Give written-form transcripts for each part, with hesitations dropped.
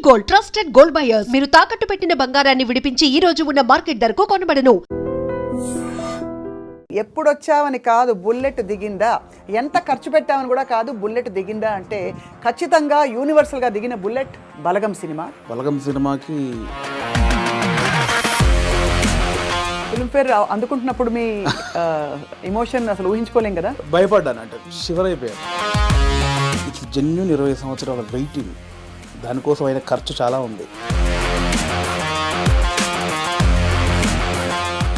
Gold, trusted gold buyers. మీరు తాకట్టు పెట్టిన బంగారాన్ని విడిపించి ఈ రోజు ఉన్న మార్కెట్ ధరకు కొనబడను. ఎప్పుడొచ్చావని కాదు బుల్లెట్ దిగిందా, ఎంత ఖర్చు పెట్టామని కూడా కాదు బుల్లెట్ దిగిందా అంటే ఖచ్చితంగా యూనివర్సల్గా దిగిన బుల్లెట్ బలగం సినిమా. బలగం సినిమాకి ఫిల్మ్ఫేర్ అందుకుంటున్నప్పుడు మీ ఎమోషన్ అసలు ఊహించుకోలేం కదా. భయపడ్డాను, అంటే షివర్ అయిపోయాను. ఇట్స్ జెన్యూన్ 20 సంవత్సరాల వెయిటింగ్, దానికోసం అయిన ఖర్చు చాలా ఉంది.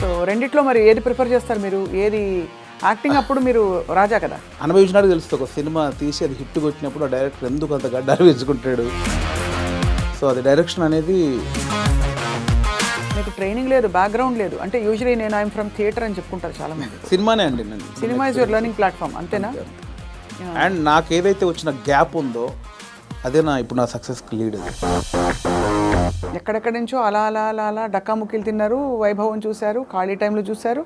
సో రెండిట్లో మరి ఏది ప్రిఫర్ చేస్తారు మీరు? ఏది యాక్టింగ్ అప్పుడు మీరు రాజా కదా, అనుభవించినట్టు తెలుస్తుంది. ఒక సినిమా తీసి అది హిట్ కొట్టినప్పుడు ఆ డైరెక్టర్ ఎందుకు అంత గడ్డాలు వేసుకుంటాడు. సో అది డైరెక్షన్ అనేది మీకు ట్రైనింగ్ లేదు, బ్యాక్గ్రౌండ్ లేదు. అంటే యూజువలీ నేను ఐఎమ్ ఫ్రమ్ థియేటర్ అని చెప్పుకుంటారు చాలా మంది. సినిమానే అండి, నేను cinema is your learning platform, అంతేనా? అండ్ నాకు ఏదైతే వచ్చిన గ్యాప్ ఉందో అదే ఇప్పుడు నా సక్సెస్కి లీడ్. ఎక్కడెక్కడి నుంచో అలా అలా అలా అలా డక్కాముక్కీలు తిన్నారు, వైభవం చూశారు, ఖాళీ టైంలో చూశారు,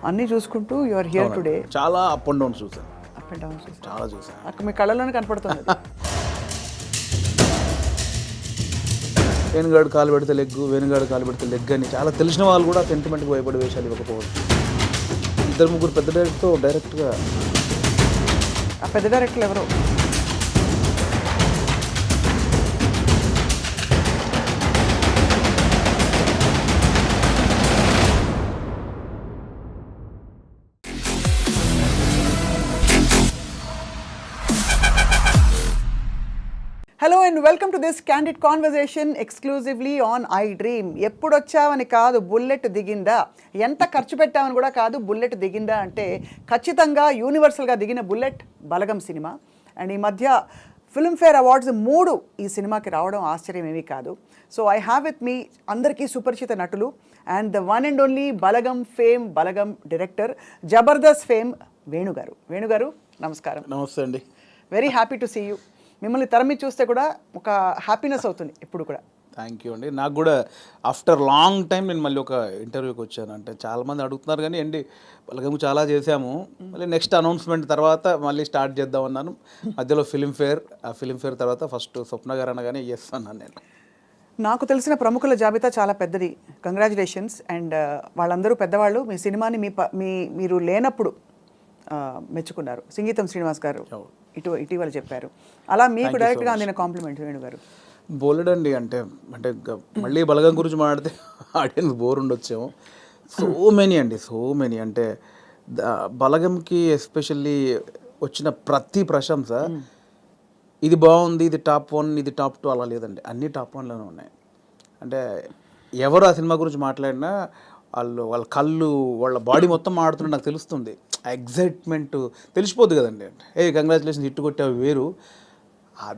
అన్నీ చూసుకుంటూ యువర్ హియర్ టుడే. చాలా అప్ అండ్ డౌన్ చూసాను, అప్ అండ్ డౌన్ చూసారు, చాలా చూసాను. అక్కడ మీ కళ్ళలోనే కనపడుతుంది. వేణుగాడు కాలు పెడితే లెగ్గు, వేణుగాడు కాలు పెడితే లెగ్ అని చాలా తెలిసిన వాళ్ళు కూడా సెంటిమెంట్కి భయపడే వేషాలు ఇవ్వకపోవచ్చు. 2-3 పెద్ద డైరెక్టర్తో డైరెక్ట్గా. ఆ పెద్ద డైరెక్టర్లు ఎవరో? Hello and welcome to this candid conversation exclusively on iDream. ఎప్పుడొచ్చావని కాదు బుల్లెట్ దిగిందా, ఎంత ఖర్చు పెట్టామని కూడా కాదు బుల్లెట్ దిగిందా అంటే ఖచ్చితంగా యూనివర్సల్గా దిగిన బుల్లెట్ బలగం సినిమా. అండ్ ఈ మధ్య ఫిల్మ్ఫేర్ అవార్డ్స్ 3 ఈ సినిమాకి రావడం ఆశ్చర్యం ఏమీ కాదు. So I have with me అందరికీ సుపరిచిత నటులు and the one and only Balagam fame, Balagam director, Jabardasth fame వేణుగారు. వేణుగారు నమస్కారం. నమస్తే అండి. Very happy to see you. మిమ్మల్ని తరమి చూస్తే కూడా ఒక హ్యాపీనెస్ అవుతుంది ఇప్పుడు కూడా. థ్యాంక్ యూ అండి. నాకు కూడా ఆఫ్టర్ లాంగ్ టైం నేను మళ్ళీ ఒక ఇంటర్వ్యూకి వచ్చాను. అంటే చాలామంది అడుగుతున్నారు కానీ అండి బలగము చాలా చేశాము, మళ్ళీ నెక్స్ట్ అనౌన్స్మెంట్ తర్వాత మళ్ళీ స్టార్ట్ చేద్దామన్నాను. మధ్యలో ఫిలింఫేర్, ఆ ఫిలింఫేర్ తర్వాత ఫస్ట్ స్వప్న గారు అనగానే ఎస్ అన్నాను నేను. నాకు తెలిసిన ప్రముఖుల జాబితా చాలా పెద్దది, కంగ్రాచులేషన్స్. అండ్ వాళ్ళందరూ పెద్దవాళ్ళు. మీ సినిమాని మీరు లేనప్పుడు మెచ్చుకున్నారు. సంగీతం శ్రీనివాస్ గారు ఇటీవల చెప్పారు. అలా మీకు డైరెక్ట్గా అందిన కాంప్లిమెంట్ వేణుగారు? బోలెడండి. అంటే మళ్ళీ బలగం గురించి మాట్లాడితే ఆడియన్స్ బోర్ ఉండొచ్చేమో. సో మెనీ అండి, సో మెనీ. అంటే బలగంకి ఎస్పెషల్లీ వచ్చిన ప్రతి ప్రశంస ఇది బాగుంది, ఇది టాప్ 1, ఇది టాప్ 2 అలా లేదండి, అన్నీ టాప్ 1లోనే ఉన్నాయి. అంటే ఎవరు ఆ సినిమా గురించి మాట్లాడినా వాళ్ళ కళ్ళు, వాళ్ళ బాడీ మొత్తం మాడుతున్నా నాకు తెలుస్తుంది. ఆ ఎగ్జైట్మెంట్ తెలిసిపోద్ది కదండి. అంటే కంగ్రాచులేషన్స్ హిట్ కొట్టావు వేరు,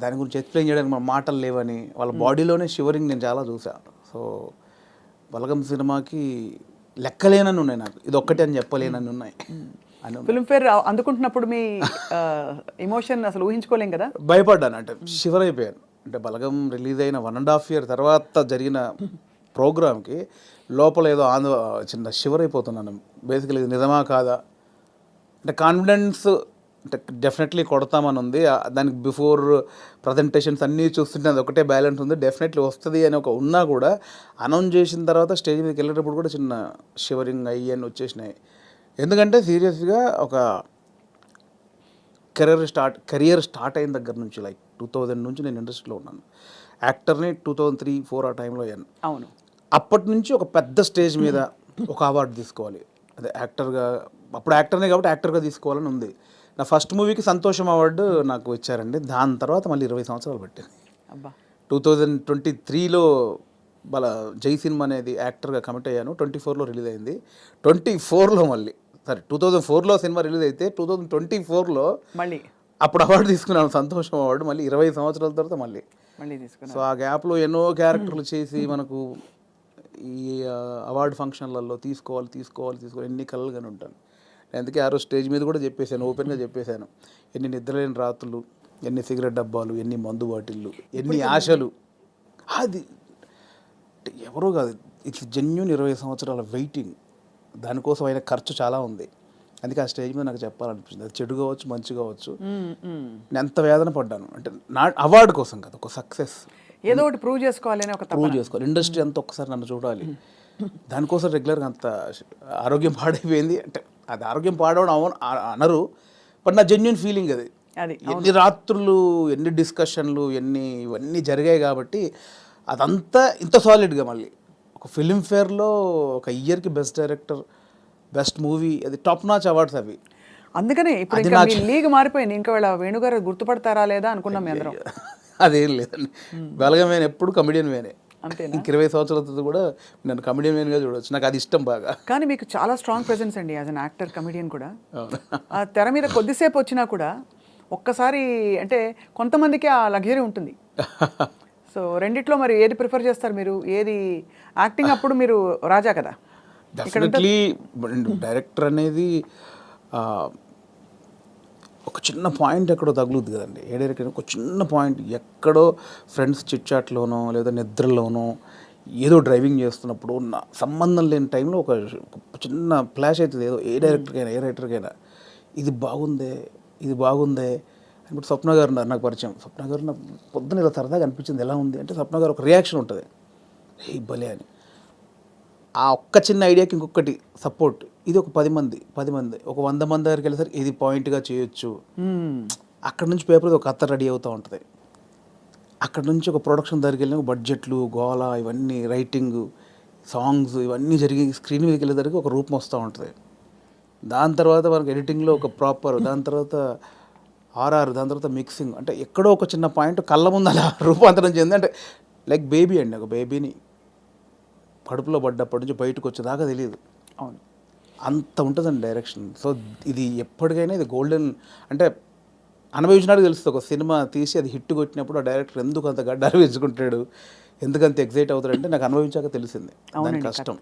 దాని గురించి ఎక్స్ప్లెయిన్ చేయడానికి మన మాటలు లేవని వాళ్ళ బాడీలోనే షివరింగ్ నేను చాలా చూసాను. సో బలగం సినిమాకి లెక్కలేనని ఉన్నాయి, నాకు ఇది ఒక్కటే అని చెప్పలేనని ఉన్నాయి. ఫిల్మ్ఫేర్ అందుకుంటున్నప్పుడు మీ ఎమోషన్ అసలు ఊహించుకోలేం కదా. భయపడ్డాను, అంటే షివర్ అయిపోయాను. అంటే బలగం రిలీజ్ అయిన 1.5 year తర్వాత జరిగిన ప్రోగ్రామ్కి లోపల ఏదో చిన్న షివర్ అయిపోతున్నాను. బేసికలీ ఇది నిజమా కాదా అంటే కాన్ఫిడెన్స్ అంటే డెఫినెట్లీ కొడతామని ఉంది. దానికి బిఫోర్ ప్రజెంటేషన్స్ అన్నీ చూస్తుంటే అది ఒకటే బ్యాలెన్స్ ఉంది, డెఫినెట్లీ వస్తుంది అని ఒక ఉన్నా కూడా అనౌన్స్ చేసిన తర్వాత స్టేజ్ మీదకి వెళ్ళేటప్పుడు కూడా చిన్న షివరింగ్ అయ్యి వచ్చేసినాయి. ఎందుకంటే సీరియస్గా ఒక కెరియర్ స్టార్ట్ అయిన దగ్గర నుంచి లైక్ 2000 నుంచి నేను ఇండస్ట్రీలో ఉన్నాను. యాక్టర్ని 2003-4 ఆ టైంలో అయ్యాను. అవును. అప్పటి నుంచి ఒక పెద్ద స్టేజ్ మీద ఒక అవార్డు తీసుకోవాలి, అదే యాక్టర్గా, అప్పుడు యాక్టర్నే కాబట్టి యాక్టర్గా తీసుకోవాలని ఉంది. నా ఫస్ట్ మూవీకి సంతోషం అవార్డు నాకు ఇచ్చారండి. దాని తర్వాత మళ్ళీ 20 సంవత్సరాలు పట్టింది. 2023లో జై సినిమా అనేది యాక్టర్గా కమిట్ అయ్యాను. 24లో రిలీజ్ అయింది. 24లో మళ్ళీ 2004లో సినిమా రిలీజ్ అయితే 2024లో మళ్ళీ అప్పుడు అవార్డు తీసుకున్నాను, సంతోషం అవార్డు. మళ్ళీ 20 సంవత్సరాల తర్వాత మళ్ళీ తీసుకున్నాను. సో ఆ గ్యాప్లో ఎన్నో క్యారెక్టర్లు చేసి మనకు ఈ అవార్డు ఫంక్షన్లలో తీసుకోవాలి ఎన్ని కలలుగానే ఉంటాను. అందుకే ఆ రోజు స్టేజ్ మీద కూడా చెప్పేశాను, ఓపెన్గా చెప్పేశాను, ఎన్ని నిద్రలేని రాత్రులు, ఎన్ని సిగరెట్ డబ్బాలు, ఎన్ని మందు బాటిళ్ళు, ఎన్ని ఆశలు. అది ఎవరో కాదు, ఇట్స్ జెన్యూన్ 20 సంవత్సరాల వెయిటింగ్, దానికోసం అయిన ఖర్చు చాలా ఉంది. అందుకే ఆ స్టేజ్ మీద నాకు చెప్పాలనిపించింది. అది చెడు కావచ్చు, మంచి కావచ్చు, నేను ఎంత వేదన పడ్డాను అంటే నా అవార్డు కోసం కదా, ఒక సక్సెస్. ఏదో ఒకటి ప్రూవ్ చేసుకోవాలని ఒక ప్రూవ్ చేసుకోవాలి. ఇండస్ట్రీ అంతా ఒక్కసారి నన్ను చూడాలి. దానికోసం రెగ్యులర్గా అంత ఆరోగ్యం పాడైపోయింది. అంటే అది ఆరోగ్యం పాడవడం అనరు, బట్ నా జెన్యున్ ఫీలింగ్ అది. అది ఎన్ని రాత్రులు, ఎన్ని డిస్కషన్లు, ఇవన్నీ జరిగాయి కాబట్టి అదంతా ఇంత సాలిడ్గా మళ్ళీ ఒక ఫిలింఫేర్లో ఒక ఇయర్కి బెస్ట్ డైరెక్టర్, బెస్ట్ మూవీ, అది టాప్ నాచ్ అవార్డ్స్ అవి. అందుకనే ఇప్పుడు ఇంకా మీ లీగ్ మారిపోయింది. ఇంకా వీళ్ళ వేణుగారు గుర్తుపడతారా లేదా అనుకున్నాం మీ అందరం. అదేం లేదండి, బలగం వేనే ఎప్పుడు కమెడియన్ వేనే. అంతేనా? ఇంక 20 సంవత్సరాలతో కూడా నన్ను కమెడియన్ వేన్గా చూడవచ్చు, నాకు అది ఇష్టం బాగా. కానీ మీకు చాలా స్ట్రాంగ్ ప్రెజెన్స్ అండి యాజ్ అన్ యాక్టర్, కమెడియన్ కూడా. ఆ తెర మీద కొద్దిసేపు వచ్చినా కూడా ఒక్కసారి అంటే కొంతమందికి ఆ లగ్జరీ ఉంటుంది. సో రెండిట్లో మరి ఏది ప్రిఫర్ చేస్తారు మీరు? ఏది యాక్టింగ్ అప్పుడు మీరు రాజా కదా. డెఫినెట్లీ డైరెక్టర్ అనేది ఒక చిన్న పాయింట్ ఎక్కడో తగులుద్ది కదండి. ఏ డైరెక్టర్ ఒక చిన్న పాయింట్ ఎక్కడో ఫ్రెండ్స్ చిట్చాట్లోనో లేదా నిద్రలోనో ఏదో డ్రైవింగ్ చేస్తున్నప్పుడు సంబంధం లేని టైంలో ఒక చిన్న ఫ్లాష్ అవుతుంది ఏదో. ఏ రైటర్కైనా ఇది బాగుందే ఇప్పుడు స్వప్న గారు ఉన్నారు నాకు పరిచయం. స్వప్న గారు నాకు పొద్దున ఇలా సరదాగా అనిపించింది, ఎలా ఉంది అంటే స్వప్న గారు ఒక రియాక్షన్ ఉంటుంది, హే భలే అని. ఆ ఒక్క చిన్న ఐడియాకి ఇంకొకటి సపోర్ట్. ఇది ఒక 10 మంది ఒక 100 మంది దగ్గరికి వెళ్ళేసరికి ఇది పాయింట్గా చేయొచ్చు. అక్కడ నుంచి పేపర్ ఒక కథ రెడీ అవుతూ ఉంటుంది. అక్కడ నుంచి ఒక ప్రొడక్షన్ దగ్గరికి వెళ్ళిన బడ్జెట్లు, గోల, ఇవన్నీ రైటింగ్, సాంగ్స్ ఇవన్నీ జరిగి స్క్రీన్ మీదకి వెళ్ళేసరికి ఒక రూపం వస్తూ ఉంటుంది. దాని తర్వాత మనకి ఎడిటింగ్లో ఒక ప్రాపర్, దాని తర్వాత ఆర్ఆర్, దాని తర్వాత మిక్సింగ్, అంటే ఎక్కడో ఒక చిన్న పాయింట్ కళ్ళ ముందు అలా రూపాంతరం చెంది. అంటే లైక్ బేబీ అండి, ఒక బేబీని కడుపులో పడ్డప్పటి నుంచి బయటకు వచ్చేదాకా తెలియదు. అవును, అంత ఉంటుందండి డైరెక్షన్. సో ఇది ఎప్పటికైనా ఇది గోల్డెన్, అంటే అనుభవించినాడు తెలుస్తుంది. ఒక సినిమా తీసి అది హిట్ కొట్టినప్పుడు ఆ డైరెక్టర్ ఎందుకు అంత గడ్డాలు వేసుకుంటాడు, ఎందుకంత ఎగ్జైట్ అవుతాడంటే నాకు అనుభవించాక తెలిసింది దాని కష్టం.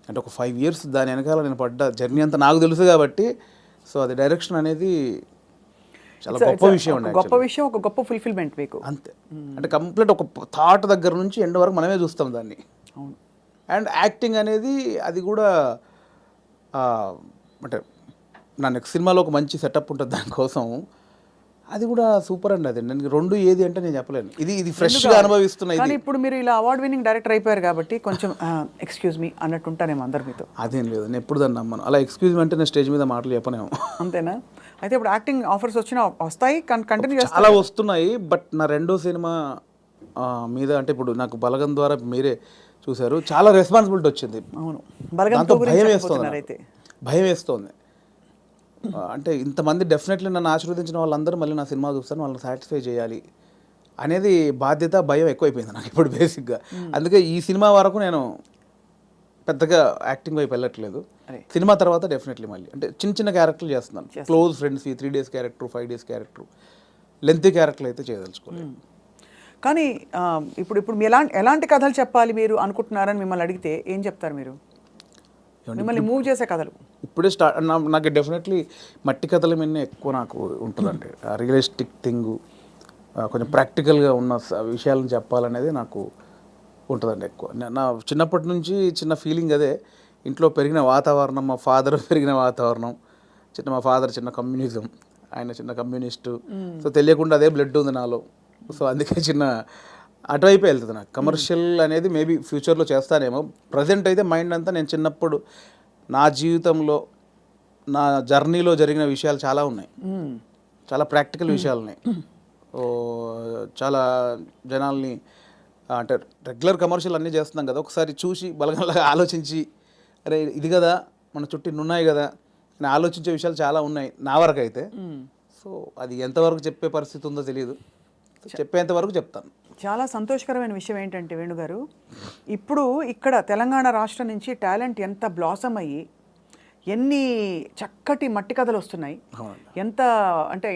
అంటే ఒక 5 years దాని వెనకాల నేను పడ్డ జర్నీ అంతా నాకు తెలుసు కాబట్టి. సో అది డైరెక్షన్ అనేది చాలా గొప్ప విషయం అండి. గొప్ప విషయం, ఒక గొప్ప ఫుల్ఫిల్మెంట్ మీకు. అంతే, అంటే కంప్లీట్ ఒక థాట్ దగ్గర నుంచి ఎండ్ వరకు మనమే చూస్తాం దాన్ని. అవును. అండ్ యాక్టింగ్ అనేది అది కూడా అంటే నా నెక్స్ట్ సినిమాలో ఒక మంచి సెటప్ ఉంటుంది దానికోసం. అది కూడా సూపర్ అండి. అది నేను రెండు ఏది అంటే నేను చెప్పలేను. ఇది ఫ్రెష్గా అనుభవిస్తున్నా. కానీ ఇప్పుడు మీరు ఇలా అవార్డ్ విన్నింగ్ డైరెక్టర్ అయిపోయారు కాబట్టి కొంచెం ఎక్స్క్యూజ్ మీ అన్నట్టు ఉంటానేమో అందరు మీతో. అదేం లేదు, నేను ఎప్పుడు దాన్ని నమ్మను. అలా ఎక్స్క్యూజ్ మీ అంటే నేను స్టేజ్ మీద మాటలు చెప్పనేమో. అంతేనా? అయితే ఇప్పుడు యాక్టింగ్ ఆఫర్స్ వస్తాయి, కంటిన్యూ చేస్తారు? చాలా వస్తున్నాయి. బట్ నా రెండో సినిమా మీద అంటే ఇప్పుడు నాకు బలగం ద్వారా మీరే చూశారు, చాలా రెస్పాన్సిబిలిటీ వచ్చింది. అవును, భయం వేస్తోంది. అంటే ఇంతమంది డెఫినెట్లీ నన్ను ఆశీర్వదించిన వాళ్ళందరూ మళ్ళీ నా సినిమా చూస్తారు, వాళ్ళని సాటిస్ఫై చేయాలి అనేది బాధ్యత, భయం ఎక్కువైపోయింది నాకు ఇప్పుడు బేసిక్గా. అందుకే ఈ సినిమా వరకు నేను పెద్దగా యాక్టింగ్ వైపు వెళ్ళట్లేదు. సినిమా తర్వాత డెఫినెట్లీ మళ్ళీ అంటే చిన్న క్యారెక్టర్లు చేస్తున్నాను. Close friends, 3 days character, 5 days character, lengthy క్యారెక్టర్లు అయితే చేయదలుచుకోలేదు. కానీ ఇప్పుడు ఎలాంటి కథలు చెప్పాలి మీరు అనుకుంటున్నారని మిమ్మల్ని అడిగితే ఏం చెప్తారు మీరు? మిమ్మల్ని మూవ్ చేసే కథలు ఇప్పుడే స్టార్ట్. నాకు డెఫినెట్లీ మట్టి కథల మీద ఎక్కువ నాకు ఉంటుందండి. రియలిస్టిక్ థింగ్, కొంచెం ప్రాక్టికల్గా ఉన్న విషయాలను చెప్పాలనేది నాకు ఉంటుందండి ఎక్కువ. నా చిన్నప్పటి నుంచి చిన్న ఫీలింగ్ అదే. ఇంట్లో పెరిగిన వాతావరణం, మా ఫాదర్ పెరిగిన వాతావరణం, మా ఫాదర్ చిన్న కమ్యూనిజం, ఆయన చిన్న కమ్యూనిస్టు. సో తెలియకుండా అదే బ్లడ్ ఉంది నాలో. సో అందుకే అటువైపే వెళ్తుంది నాకు. కమర్షియల్ అనేది మేబీ ఫ్యూచర్లో చేస్తానేమో. ప్రజెంట్ అయితే మైండ్ అంతా నేను చిన్నప్పుడు నా జీవితంలో, నా జర్నీలో జరిగిన విషయాలు చాలా ఉన్నాయి, చాలా ప్రాక్టికల్ విషయాలు ఉన్నాయి. చాలా జనాల్ని అంటే రెగ్యులర్ కమర్షియల్ అన్నీ చేస్తున్నాం కదా, ఒకసారి చూసి బలగంలాగా ఆలోచించి అరే ఇది కదా మన చుట్టూ ఉన్నాయి కదా అని ఆలోచించే విషయాలు చాలా ఉన్నాయి నా వరకు అయితే. సో అది ఎంతవరకు చెప్పే పరిస్థితి ఉందో తెలియదు, చెప్పేంత వరకు చెప్తాను. చాలా సంతోషకరమైన విషయం ఏంటంటే వేణుగారు, ఇప్పుడు ఇక్కడ తెలంగాణ రాష్ట్రం నుంచి టాలెంట్ ఎంత బ్లాసమ్ అయ్యి ఎన్ని చక్కటి మట్టి కథలు వస్తున్నాయి,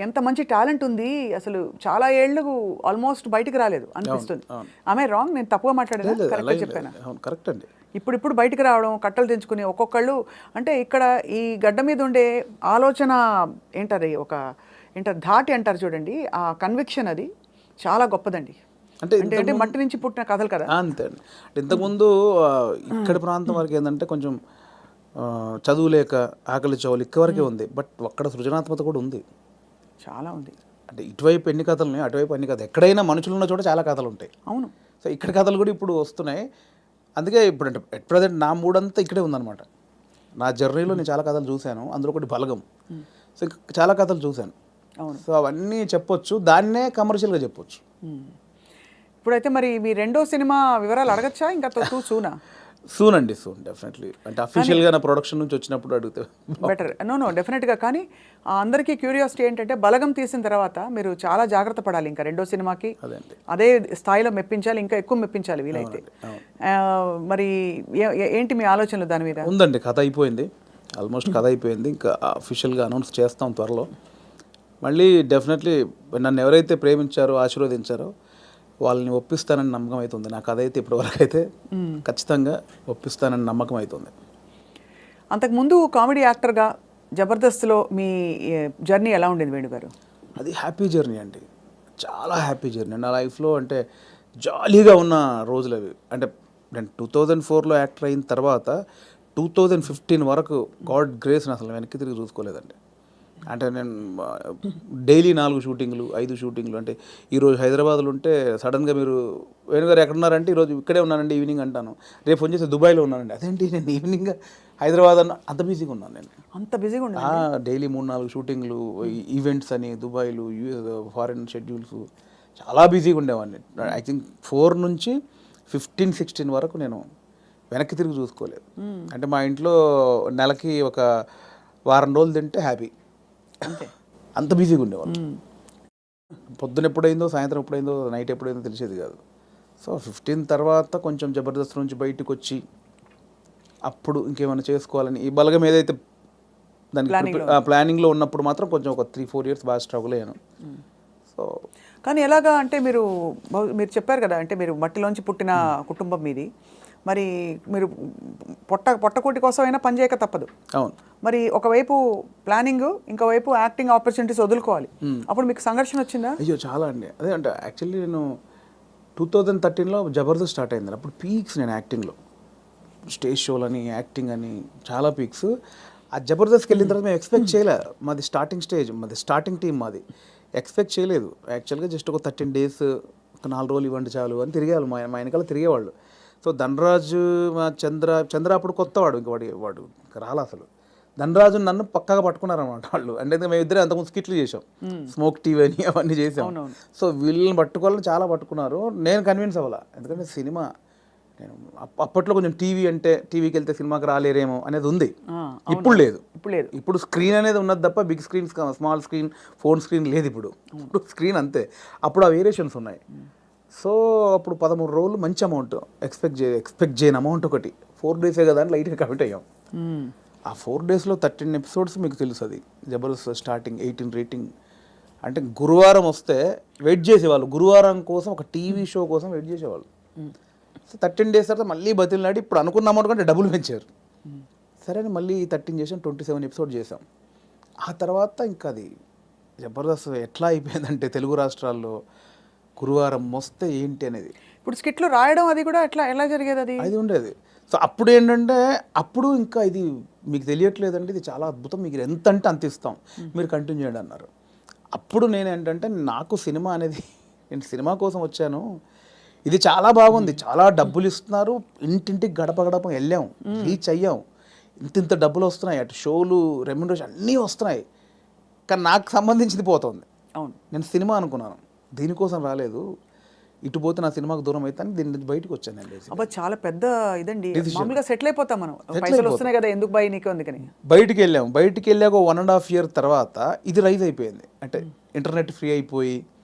ఎంత మంచి టాలెంట్ ఉంది. అసలు చాలా ఏళ్ళు ఆల్మోస్ట్ బయటకు రాలేదు అనిపిస్తుంది. ఆమె రాంగ్? నేను తప్పుగా మాట్లాడాను, కరెక్ట్ చెప్పాను? కరెక్ట్ అండి. ఇప్పుడు బయటకు రావడం, కట్టలు తెంచుకుని ఒక్కొక్కళ్ళు, అంటే ఇక్కడ ఈ గడ్డ మీద ఉండే ఆలోచన ఏంటది, ధాటి అంటారు చూడండి, ఆ కన్విక్షన్ అది చాలా గొప్పదండి. అంటే మట్టి నుంచి పుట్టిన కథలు కదా. అంతే అండి. ఇంతకుముందు ఇక్కడ ప్రాంతం వరకు ఏంటంటే కొంచెం చదువు లేక ఆకలి చౌలు ఇక్కవరకే ఉంది. బట్ అక్కడ సృజనాత్మకత కూడా ఉంది, చాలా ఉంది. అంటే ఇటువైపు ఎన్ని కథలు ఉన్నాయి, అటువైపు ఎన్ని కథలు, ఎక్కడైనా మనుషులు ఉన్న చోట చాలా కథలు ఉంటాయి. అవును. సో ఇక్కడ కథలు కూడా ఇప్పుడు వస్తున్నాయి. అందుకే ఇప్పుడు అంటే ఎట్ ప్రజెంట్ నా మూడంతా ఇక్కడే ఉందన్నమాట. నా జర్నీలో నేను చాలా కథలు చూశాను, అందులో ఒకటి బలగం. సో ఇంకా చాలా కథలు చూశాను. సో అవన్నీ చెప్పొచ్చు, దాన్నే కమర్షియల్గా చెప్పొచ్చు. ఇప్పుడైతే మరి మీ రెండో సినిమా వివరాలు అడగచ్చా? ఇంకా సూనా? సూన్ అండి, సూన్ డెఫినెట్లీ. అంటే అఫీషియల్గా నా ప్రొడక్షన్ నుంచి వచ్చినప్పుడు అడిగితే బెటర్. నో డెఫినెట్గా. కానీ అందరికీ క్యూరియాసిటీ ఏంటంటే బలగం తీసిన తర్వాత మీరు చాలా జాగ్రత్త పడాలి. ఇంకా రెండో సినిమాకి అదే స్థాయిలో మెప్పించాలి, ఇంకా ఎక్కువ మెప్పించాలి వీలైతే. మరి ఏంటి మీ ఆలోచనలు దాని మీద? ఉందండి, కథ అయిపోయింది, ఆల్మోస్ట్ కథ అయిపోయింది. ఇంకా అఫీషియల్గా అనౌన్స్ చేస్తాం త్వరలో. మళ్ళీ డెఫినెట్లీ నన్ను ఎవరైతే ప్రేమించారో, ఆశీర్వదించారో వాళ్ళని ఒప్పిస్తానని నమ్మకం అవుతుంది. నాకు అదైతే ఇప్పటివరకు అయితే ఖచ్చితంగా ఒప్పిస్తానని నమ్మకం అవుతుంది. అంతకుముందు కామెడీ యాక్టర్గా జబర్దస్త్లో మీ జర్నీ ఎలా ఉండేది వేణు గారు? అది హ్యాపీ జర్నీ అండి, చాలా హ్యాపీ జర్నీ నా లైఫ్లో. అంటే జాలీగా ఉన్న రోజులు అవి. అంటే నేను 2004లో యాక్టర్ అయిన తర్వాత 2015 వరకు గాడ్ గ్రేస్ని అసలు వెనక్కి తిరిగి చూసుకోలేదండి. అంటే నేను డైలీ 4 షూటింగ్లు 5 షూటింగ్లు. అంటే ఈరోజు హైదరాబాద్లో ఉంటే సడన్గా మీరు వేణుగారు ఎక్కడున్నారంటే ఈరోజు ఇక్కడే ఉన్నానండి ఈవినింగ్ అంటాను. రేపు ఫోన్ చేస్తే దుబాయ్లో ఉన్నానండి. అదేంటి నేను ఈవినింగ్ హైదరాబాద్ అన్న, అంత బిజీగా ఉన్నాను నేను. అంత బిజీగా ఉన్నా డైలీ 3-4 షూటింగ్లు, ఈవెంట్స్ అని దుబాయ్లు, యూఎస్ ఫారిన్ షెడ్యూల్స్, చాలా బిజీగా ఉండేవాడిని. ఐ థింక్ 4 నుంచి 15-16 వరకు నేను వెనక్కి తిరిగి చూసుకోలేదు. అంటే మా ఇంట్లో నెలకి ఒక వారం రోజులు తింటే హ్యాపీ, అంత బిజీగా ఉండేవాళ్ళు. పొద్దున ఎప్పుడైందో, సాయంత్రం ఎప్పుడైందో, నైట్ ఎప్పుడైందో తెలిసేది కాదు. సో 15 తర్వాత కొంచెం జబర్దస్త్ నుంచి బయటకు వచ్చి అప్పుడు ఇంకేమైనా చేసుకోవాలని ఈ బలగం ఏదైతే దానికి ప్లానింగ్లో ఉన్నప్పుడు మాత్రం కొంచెం ఒక 3-4 ఇయర్స్ బాగా స్ట్రగుల్ అయ్యాను. సో కానీ ఎలాగా అంటే మీరు చెప్పారు కదా, అంటే మీరు మట్టిలోంచి పుట్టిన కుటుంబం మీది. మరి మీరు పొట్టకూటి కోసం అయినా పనిచేయక తప్పదు. అవును. మరి ఒకవైపు ప్లానింగ్, ఇంకోవైపు యాక్టింగ్ ఆపర్చునిటీస్ వదులుకోవాలి. అప్పుడు మీకు సంఘర్షణ వచ్చిందా? అయ్యో చాలా అండి. అదే అంటే యాక్చువల్లీ నేను 2013లో జబర్దస్త్ స్టార్ట్ అయింది. అప్పుడు పీక్స్ నేను యాక్టింగ్లో, స్టేజ్ షోలని, యాక్టింగ్ అని చాలా పీక్స్. ఆ జబర్దస్త్కి వెళ్ళిన తర్వాత మేము ఎక్స్పెక్ట్ చేయలేదు. మాది స్టార్టింగ్ స్టేజ్, మాది స్టార్టింగ్ టీం, మాది ఎక్స్పెక్ట్ చేయలేదు. యాక్చువల్గా జస్ట్ ఒక 13 days, ఒక 4 రోజులు ఇవ్వండి చాలు అని తిరిగేవాళ్ళు, మా వెనకాల తిరిగేవాళ్ళు. సో ధనరాజు, మా చంద్ర అప్పుడు కొత్తవాడు, ఇంక వాడు ఇంకా రాలా అసలు. ధనరాజు నన్ను పక్కగా పట్టుకున్నారన్నమాట వాళ్ళు. అంటే మేము ఇద్దరే అంతకుముందు స్కిట్లు చేసాం, స్మోక్ టీవీ అని అవన్నీ చేసాం. సో వీళ్ళని పట్టుకోవాలని చాలా పట్టుకున్నారు. నేను కన్విన్స్ అవ్వాలా, ఎందుకంటే సినిమా నేను అప్పట్లో కొంచెం టీవీ అంటే టీవీకి వెళ్తే సినిమాకి రాలేరేమో అనేది ఉంది. ఇప్పుడు లేదు. ఇప్పుడు స్క్రీన్ అనేది ఉన్నది తప్ప big screen, small screen, phone screen లేదు. ఇప్పుడు స్క్రీన్ అంతే. అప్పుడు ఆ వేరియేషన్స్ ఉన్నాయి. సో అప్పుడు 13 రోజులు మంచి అమౌంట్ ఎక్స్పెక్ట్ చేయని అమౌంట్ ఒకటి. 4 days కదా అని లైట్గా కమిట్ అయ్యాం. ఆ 4 daysలో 13 episodes మీకు తెలుసు. అది జబర్దస్త్ స్టార్టింగ్ 18 రేటింగ్. అంటే గురువారం వస్తే వెయిట్ చేసేవాళ్ళు, గురువారం కోసం ఒక టీవీ షో కోసం వెయిట్ చేసేవాళ్ళు. సో 13 days తర్వాత మళ్ళీ బతిలాడి ఇప్పుడు అనుకున్న అమౌంట్ కంటే డబ్బులు పెంచారు. సరే అని మళ్ళీ 13 చేసాం, 27 episodes చేసాం. ఆ తర్వాత ఇంకా అది జబర్దస్త్ ఎట్లా అయిపోయిందంటే తెలుగు రాష్ట్రాల్లో గురువారం వస్తే ఏంటి అనేది. ఇప్పుడు స్కిట్లు రాయడం అది కూడా ఎలా జరిగేది? అది ఉండేది. సో అప్పుడు ఏంటంటే, అప్పుడు ఇంకా ఇది మీకు తెలియట్లేదండి, ఇది చాలా అద్భుతం, మీకు ఎంత అంటే అంత ఇస్తాం, మీరు కంటిన్యూ చేయండి అన్నారు. అప్పుడు నేను ఏంటంటే, నాకు సినిమా అనేది, నేను సినిమా కోసం వచ్చాను, ఇది చాలా బాగుంది, చాలా డబ్బులు ఇస్తున్నారు, ఇంటింటికి గడప గడప వెళ్ళాం, రీచ్ అయ్యాం, ఇంత డబ్బులు వస్తున్నాయి, అటు షోలు, రెమ్యునరేషన్ అన్నీ వస్తున్నాయి, కానీ నాకు సంబంధించింది పోతుంది. అవును, నేను సినిమా అనుకున్నాను, దీనికోసం రాలేదు, ఇటు పోతే నా సినిమాకు దూరం అవుతాను, దీని నుంచి బయటకు వచ్చాను. అబ్బా చాలా పెద్ద ఇదండి. మామూలుగా సెటిల్ అయిపోతాం మనం, పైసలు వస్తున్నాయి కదా, ఎందుకు బై నీకు అందుకని బయటికి వెళ్ళాక 1.5 year తర్వాత ఇది రైజ్ అయిపోయింది. అంటే ఇంటర్నెట్ ఫ్రీ అయిపోయి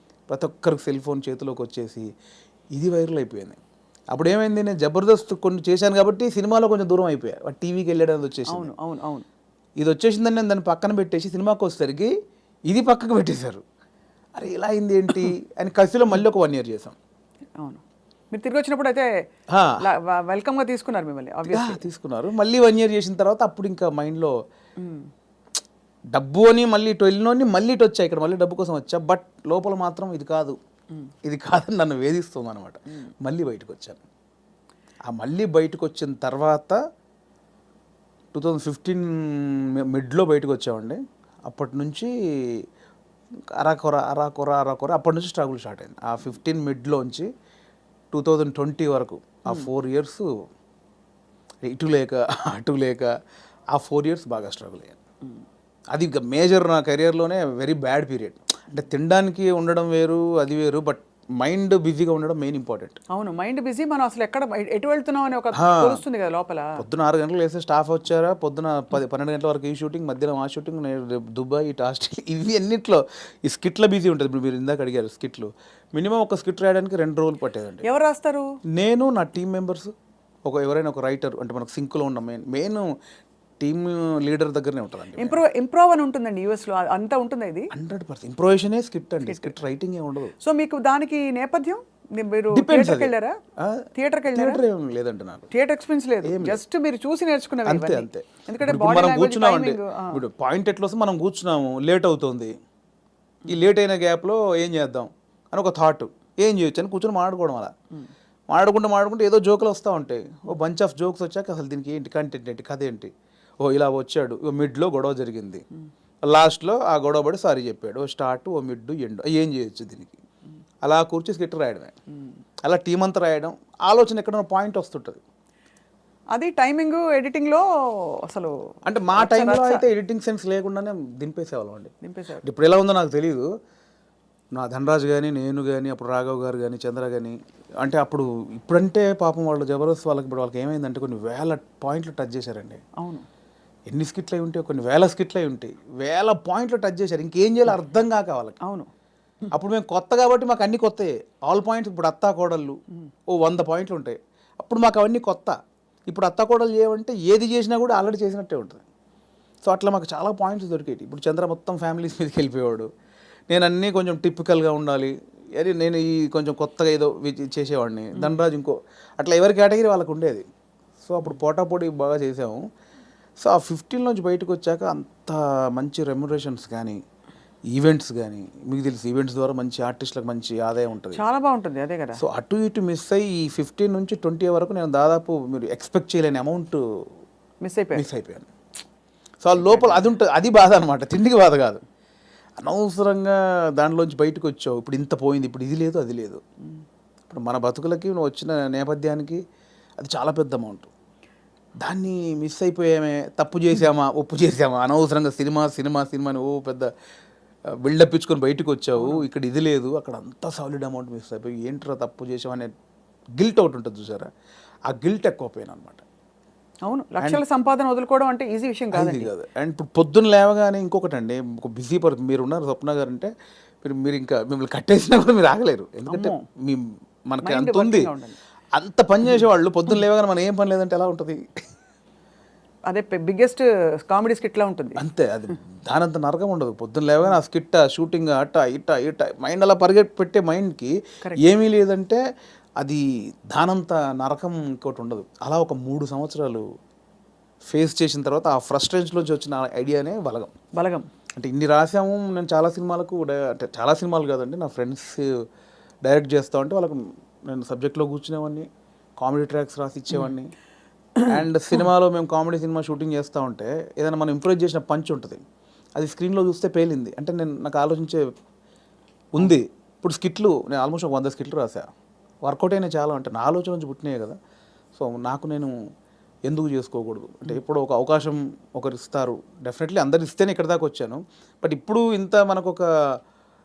ప్రతి ఒక్కరికి సెల్ ఫోన్ చేతిలోకి వచ్చేసి ఇది వైరల్ అయిపోయింది. అప్పుడు ఏమైంది, నేను జబర్దస్త్ కొన్ని చేశాను కాబట్టి సినిమాలో కొంచెం దూరం అయిపోయా, టీవీకి వెళ్ళడం వచ్చేసి. అవును అవును అవును, ఇది వచ్చేసిందని నేను దాన్ని పక్కన పెట్టేసి సినిమాకి వచ్చేసరికి ఇది పక్కకు పెట్టేశారు. అరే ఇలా అయింది ఏంటి అని కసిలో మళ్ళీ ఒక 1 year చేసాం. అవును, మీరు తిరిగి వచ్చినప్పుడు అయితే వెల్కమ్గా తీసుకున్నారు మిమ్మల్ని, తీసుకున్నారు. మళ్ళీ 1 year చేసిన తర్వాత అప్పుడు ఇంకా మైండ్లో డబ్బు అని మళ్ళీ ఇటు వెళ్ళినోని మళ్ళీ ఇటు వచ్చా, ఇక్కడ మళ్ళీ డబ్బు కోసం వచ్చా, బట్ లోపల మాత్రం ఇది కాదని నన్ను వేధిస్తుంది అనమాట. మళ్ళీ బయటకు వచ్చాను. ఆ మళ్ళీ బయటకు వచ్చిన తర్వాత 2015 మిడ్లో బయటకు వచ్చామండి. అప్పటి నుంచి అరాకొర అప్పటి నుంచి స్ట్రగుల్ స్టార్ట్ అయింది. ఆ 15 మిడ్లోంచి 2020 వరకు ఆ 4 ఇయర్స్ ఇటు లేక అటు లేక ఆ 4 ఇయర్స్ బాగా స్ట్రగుల్ అయ్యాను. అది ఇక మేజర్ నా కెరియర్లోనే వెరీ బ్యాడ్ పీరియడ్. అంటే తినడానికి ఉండడం వేరు, అది వేరు, బట్ మైండ్ బిజీగా ఉండడం మెయిన్ ఇంపార్టెంట్. అవును, మైండ్ బిజీ. మనం అసలు ఎటు వెళ్తున్నాం అని ఒక తెలుస్తుంది కదా లోపల. పొద్దున 6 గంటలకు వేస్తే స్టాఫ్ వచ్చారా, పొద్దున 12 గంటల వరకు ఈ షూటింగ్, మధ్యాహ్నం ఆ షూటింగ్, దుబాయ్, ఇటు హాస్టల్, ఇవి అన్నిట్లో ఈ స్కిట్ల బిజీ ఉంటుంది. ఇప్పుడు మీరు ఇందాక అడిగారు స్కిట్లు, మినిమం ఒక స్కిట్ రాయడానికి 2 రోజులు పట్టేదండి. ఎవరు రాస్తారు? నేను, నా టీం మెంబర్స్, ఎవరైనా ఒక రైటర్, అంటే మనకు సింక్లో ఉన్న మెయిన్ టీమ్ లీడర్ దగ్గరనే ఉంటుందండి. ఇంప్రూవ్ అని ఉంటుందండి యూఎస్లో, అంతా ఉంటుంది. ఇది 100% ఇంప్రూవేషనే స్క్రిప్ట్ అండి, స్క్రిప్ట్ రైటింగ్ ఏ ఉండదు. సో మీకు దానికి నేపథ్యం, మీరు Depends థియేటర్కి అది. వెళ్ళారా? థియేటర్కి వెళ్ళారా? థియేటర్ ఏం లేదండి నాకు. థియేటర్ ఎక్స్పీరియన్స్ లేదు, జస్ట్ మీరు చూసి నేర్చుకునేవి అంతే ఇవన్నీ. అంతే. ఎందుకంటే ఇప్పుడు బాడీ మనం లాంగ్వేజ్, కూర్చున్నామండి, టైమింగ్. ఇప్పుడు పాయింట్ ఎట్లా వస్తే మనం కూర్చున్నాము, లేట్ అవుతుంది, ఈ లేట్ అయిన గ్యాప్లో ఏం చేద్దాం అని ఒక థాట్, ఏం చేయొచ్చు అని కూర్చొని మాట్లాడుకోవడం. అలా మాట్లాడుకుంటే ఏదో జోకులు వస్తూ ఉంటాయి. ఓ బంచ్ ఆఫ్ జోక్స్ వచ్చాక అసలు దీనికి ఏంటి కంటెంట్ ఏంటి, కథ ఏంటి, ఓ ఇలా వచ్చాడు, ఓ మిడ్లో గొడవ జరిగింది, లాస్ట్లో ఆ గొడవ పడి సారీ చెప్పాడు, ఓ స్టార్ట్, ఓ మిడ్, ఎండ్, ఏం చేయొచ్చు దీనికి, అలా కూర్చి స్కిట్ రాయడమే. అలా టీం అంతా రాయడం, ఆలోచన ఎక్కడ పాయింట్ వస్తుంటుంది. అది టైమింగ్, ఎడిటింగ్లో అసలు అంటే మా టైంలో అయితే ఎడిటింగ్ సెన్స్ లేకుండానే దింపేసేవాళ్ళం అండి. నింపేశారు. ఇప్పుడు ఎలా ఉందో నాకు తెలియదు. నా ధనరాజు కానీ, నేను కానీ, అప్పుడు రాఘవ్ గారు కానీ, చంద్ర కానీ, అంటే అప్పుడు ఇప్పుడంటే పాపం వాళ్ళు జబర్దస్త్ వాళ్ళకి ఇప్పుడు వాళ్ళకి ఏమైందంటే కొన్ని వేల పాయింట్లు టచ్ చేశారండి. అవును, ఎన్ని స్కిట్లు అయి ఉంటాయి, కొన్ని వేల స్కిట్లు అయి ఉంటాయి, వేల పాయింట్లు టచ్ చేశారు. ఇంకేం చేయాలో అర్థం కాక వాళ్ళకి. అవును. అప్పుడు మేము కొత్త కాబట్టి మాకు అన్ని కొత్త ఆల్ పాయింట్స్. ఇప్పుడు అత్తా కోడళ్ళు ఓ 100 పాయింట్లు ఉంటాయి, అప్పుడు మాకు అవన్నీ కొత్త. ఇప్పుడు అత్తా కోడలు చేయమంటే ఏది చేసినా కూడా ఆల్రెడీ చేసినట్టే ఉంటుంది. సో అట్లా మాకు చాలా పాయింట్స్ దొరికేవి. ఇప్పుడు చంద్ర మొత్తం ఫ్యామిలీస్ మీదకి వెళ్ళిపోయాడు, నేను అన్నీ కొంచెం టిపికల్గా ఉండాలి, అది నేను ఈ కొంచెం కొత్తగా ఏదో చేసేవాడిని, ధనరాజు ఇంకో, అట్లా ఎవరి కేటగిరీ వాళ్ళకు ఉండేది. సో అప్పుడు పోటాపోటీ బాగా చేసాము. సో ఆ 15 నుంచి బయటకు వచ్చాక అంత మంచి రెమ్యునరేషన్స్ కానీ, ఈవెంట్స్ కానీ, మీకు తెలుసు ఈవెంట్స్ ద్వారా మంచి ఆర్టిస్టులకు మంచి ఆదాయం ఉంటుంది, చాలా బాగుంటుంది. అదే కదా. సో అటు ఇటు మిస్ అయ్యి ఈ 15 నుంచి 20 వరకు నేను దాదాపు మీరు ఎక్స్పెక్ట్ చేయలేని అమౌంట్ మిస్ అయిపోయాను. సో ఆ లోపల అది ఉంటుంది, అది బాధ అనమాట, తిండికి బాధ కాదు. అనవసరంగా దాంట్లోంచి బయటకు వచ్చావు, ఇప్పుడు ఇంత పోయింది, ఇప్పుడు ఇది లేదు అది లేదు. ఇప్పుడు మన బతుకులకి నువ్వు వచ్చిన నేపథ్యానికి అది చాలా పెద్ద అమౌంట్. దాన్ని మిస్ అయిపోయామే, తప్పు చేసామా, ఒప్పు చేసామా, అనవసరంగా సినిమా అని ఓ పెద్ద బిల్డప్ ఇచ్చుకొని బయటకు వచ్చావు, ఇక్కడ ఇది లేదు, అక్కడ అంతా సాలిడ్ అమౌంట్ మిస్ అయిపోయి ఏంట్రా తప్పు చేసామనే గిల్ట్ ఒకటి ఉంటుంది చూసారా, ఆ గిల్ట్ ఎక్కువ పోయాను అనమాట. అవును, లక్షల సంపాదన వదులుకోవడం అంటే ఈజీ విషయం కాదు. అండ్ ఇప్పుడు పొద్దున్న లేవగానే ఇంకొకటి అండి, ఒక బిజీ పర్సన్ మీరు ఉన్నారు స్వప్న గారు అంటే, మీరు ఇంకా మిమ్మల్ని కట్టేసినా కూడా మీరు ఆగలేరు, ఎందుకంటే మనకి అంత ఉంది, అంత పని చేసేవాళ్ళు పొద్దున్న లేవగానే మనం ఏం పని లేదంటే ఎలా ఉంటుంది. అదే బిగ్గెస్ట్ కామెడీ స్కిట్లా ఉంటుంది. అంతే, అది దానంత నరకం ఉండదు. పొద్దున్న లేవగానే ఆ స్కిట్, షూటింగ్, అట్ట ఇట్ట మైండ్ అలా పెట్టే మైండ్కి ఏమీ లేదంటే అది దానంత నరకం ఇంకోటి ఉండదు. అలా ఒక 3 సంవత్సరాలు ఫేస్ చేసిన తర్వాత ఆ ఫ్రస్ట్రేషన్లోంచి వచ్చిన ఐడియానే బలగం. అంటే ఇన్ని రాసాము, నేను చాలా సినిమాలకు, అంటే చాలా సినిమాలు కాదండి, నా ఫ్రెండ్స్ డైరెక్ట్ చేస్తూ ఉంటే వాళ్ళకు నేను సబ్జెక్ట్లో కూర్చునేవాడిని, కామెడీ ట్రాక్స్ రాసి ఇచ్చేవాడిని. అండ్ సినిమాలో మేము కామెడీ సినిమా షూటింగ్ చేస్తూ ఉంటే ఏదైనా మనం ఇంప్రూవ్ చేసిన పంచ్ ఉంటుంది, అది స్క్రీన్లో చూస్తే పేలింది అంటే నాకు ఆలోచించే ఉంది. ఇప్పుడు స్కిట్లు నేను ఆల్మోస్ట్ 100 స్కిట్లు రాసా, వర్కౌట్ అయినా చాలా, అంటే నా ఆలోచన నుంచి పుట్టినాయి కదా. సో నాకు నేను ఎందుకు చేసుకోకూడదు, అంటే ఇప్పుడు ఒక అవకాశం ఒకరు ఇస్తారు, డెఫినెట్లీ అందరు ఇస్తేనే ఇక్కడ దాకా వచ్చాను. బట్ ఇప్పుడు ఇంత మనకు ఒక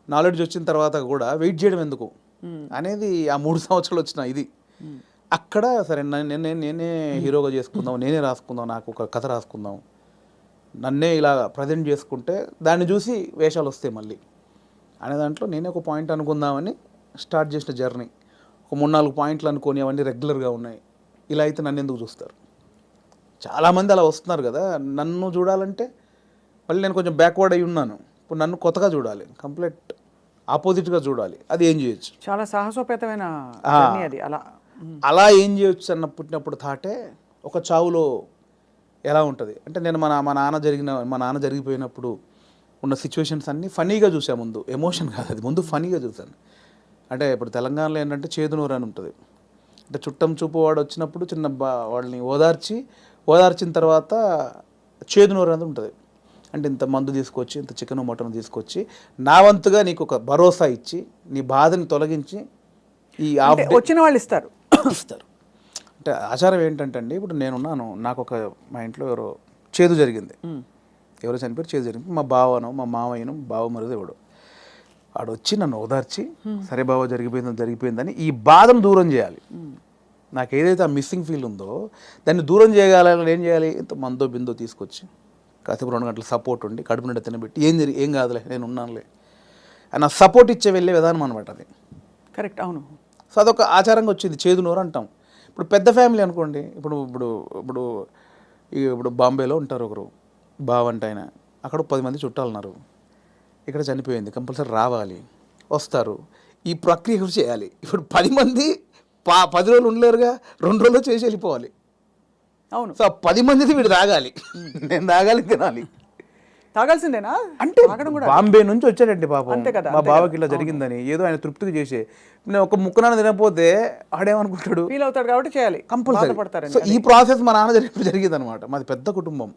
నాలెడ్జ్ వచ్చిన తర్వాత కూడా వెయిట్ చేయడం ఎందుకు అనేది ఆ 3 సంవత్సరాలు వచ్చిన ఇది. అక్కడ సరే నేనే హీరోగా చేసుకుందాం, నేనే రాసుకుందాం, నాకు ఒక కథ రాసుకుందాం, నన్నే ఇలా ప్రజెంట్ చేసుకుంటే దాన్ని చూసి వేషాలు వస్తాయి మళ్ళీ అనే దాంట్లో నేనే ఒక పాయింట్ అనుకుందామని స్టార్ట్ చేసిన జర్నీ. ఒక 3-4 పాయింట్లు అనుకొని అవన్నీ రెగ్యులర్గా ఉన్నాయి. ఇలా అయితే నన్ను ఎందుకు చూస్తారు, చాలామంది అలా వస్తున్నారు కదా. నన్ను చూడాలంటే మళ్ళీ నేను కొంచెం బ్యాక్వర్డ్ అయి ఉన్నాను, ఇప్పుడు నన్ను కొత్తగా చూడాలి, కంప్లీట్ ఆపోజిట్గా చూడాలి, అది ఏం చేయొచ్చు, చాలా సాహసోపేతమైన జర్నీ అది. అలా ఏం చేయొచ్చు అన్న పుట్టినప్పుడు థాటే ఒక చావులో ఎలా ఉంటుంది అంటే, నేను మా నాన్న జరిగిపోయినప్పుడు ఉన్న సిచ్యువేషన్స్ అన్నీ ఫనీగా చూసాను. ముందు ఎమోషన్ కాదు, అది ముందు ఫనీగా చూశాను. అంటే ఇప్పుడు తెలంగాణలో ఏంటంటే చేదునూరు అని ఉంటుంది, అంటే చుట్టం చూపు వాడు వచ్చినప్పుడు వాళ్ళని ఓదార్చిన తర్వాత చేదునూరు అనేది ఉంటుంది. అంటే ఇంత మందు తీసుకొచ్చి ఇంత చికెన్ మటన్ తీసుకొచ్చి నా వంతుగా నీకు ఒక భరోసా ఇచ్చి నీ బాధని తొలగించి ఈ అంటే వచ్చిన వాళ్ళు ఇస్తారు. ఇస్తారు. అంటే ఆచారం ఏంటంటే అండి, ఇప్పుడు నేనున్నాను, నాకు ఒక మా ఇంట్లో చేదు జరిగింది, ఎవరో చనిపోయి చేదు జరిగింది, మా బావను మా మామయ్యను బావ మరిది ఎవడు వాడు వచ్చి నన్ను ఓదార్చి సరే బావ జరిగిపోయిందని ఈ బాధను దూరం చేయాలి. నాకు ఏదైతే ఆ మిస్సింగ్ ఫీల్ ఉందో దాన్ని దూరం చేయగలని ఏం చేయాలి, ఇంత మందో బిందో తీసుకొచ్చి కాసేపు 2 గంటలు సపోర్ట్ ఉండి కడుపు నిండా తినబెట్టి ఏం కాదులే నేను ఉన్నానులే అని ఆ సపోర్ట్ ఇచ్చే వెళ్ళే విధానం అనమాట అది. కరెక్ట్, అవును. సో అదొక ఆచారంగా వచ్చింది, చేదు నోరు అంటాం. ఇప్పుడు పెద్ద ఫ్యామిలీ అనుకోండి, ఇప్పుడు ఇప్పుడు ఇప్పుడు ఇప్పుడు బాంబేలో ఉంటారు ఒకరు బావంట ఆయన, అక్కడ 10 మంది చుట్టాలు ఉన్నారు, ఇక్కడ చనిపోయింది కంపల్సరీ రావాలి, వస్తారు, ఈ ప్రక్రియ కూడా చేయాలి. ఇప్పుడు 10 మంది 10 రోజులు ఉండలేరుగా, 2 రోజులు చేసి వెళ్ళిపోవాలి. అవును. సో 10 మందిది వీడు తాగాలి, నేను తాగాలి, తినాలి. తాగాల్సిందేనా అంటే తాగడం కూడా బాంబే నుంచి వచ్చాడండి పాపం, అంతే కదా, మా బావకి ఇలా జరిగిందని ఏదో ఆయన తృప్తికి చేసే, నేను ఒక ముక్కనాన్న తినకపోతే ఆడేమనుకుంటాడు, ఫీల్ అవుతాడు కాబట్టి చేయాలి, కంపల్సరీ. బాధపడతారు. సో ఈ ప్రాసెస్ మా నాన్న జరిగింది అనమాట. మాది పెద్ద కుటుంబం,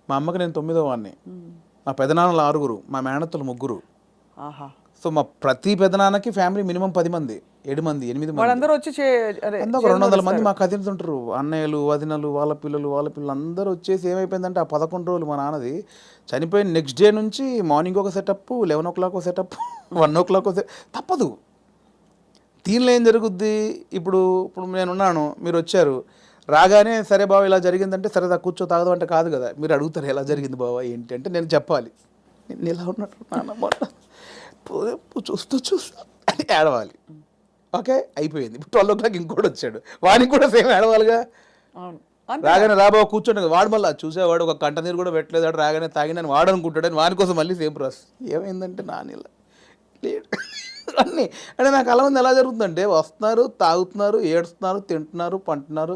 మా అమ్మకి నేను 9వ వాడిని, మా పెదనాన్నలు 6, మా మేనత్తలు 3. ఆహా. సో మా ప్రతి పెదనాన్నకి ఫ్యామిలీ మినిమం 10 మంది, 7 మంది, 8 మంది, వాళ్ళందరూ వచ్చి అందరూ ఒక 200 మంది మా కజిన్స్ ఉంటారు, అన్నయ్యలు వదినలు వాళ్ళ పిల్లలు అందరూ వచ్చేసి ఏమైపోయిందంటే ఆ 11 రోజులు మా నాన్నది చనిపోయిన నెక్స్ట్ డే నుంచి మార్నింగ్ ఒక సెటప్, 11 o'clock ఒక సెటప్, 1 o'clock తప్పదు. దీనిలో ఏం జరుగుద్ది, ఇప్పుడు నేనున్నాను, మీరు వచ్చారు, రాగానే సరే బావ ఇలా జరిగిందంటే సరే కూర్చో తాగదు అంటే కాదు కదా, మీరు అడుగుతారు ఎలా జరిగింది బావ ఏంటి అంటే నేను చెప్పాలి, నేను ఇలా ఉన్నట్టు నాన్న చూస్తూ అని ఏడవాలి. ఓకే అయిపోయింది. ఇప్పుడు 12 o'clock ఇంకోటి వచ్చాడు, వానికి కూడా సేమ్ ఏడవాలిగా. అవును. రాగానే రాబావ కూర్చోండి, వాడు మళ్ళీ చూసేవాడు ఒక కంట నీరు కూడా పెట్టలేదు, రాగానే తాగినని వాడు అనుకుంటాడని వాని కోసం మళ్ళీ సేమ్ ప్రాసెస్. ఏమైందంటే నానిలా లేడు అన్నీ అంటే నాకు అలా ఉంది. ఎలా జరుగుతుందంటే వస్తున్నారు, తాగుతున్నారు, ఏడుస్తున్నారు, తింటున్నారు, పంటున్నారు,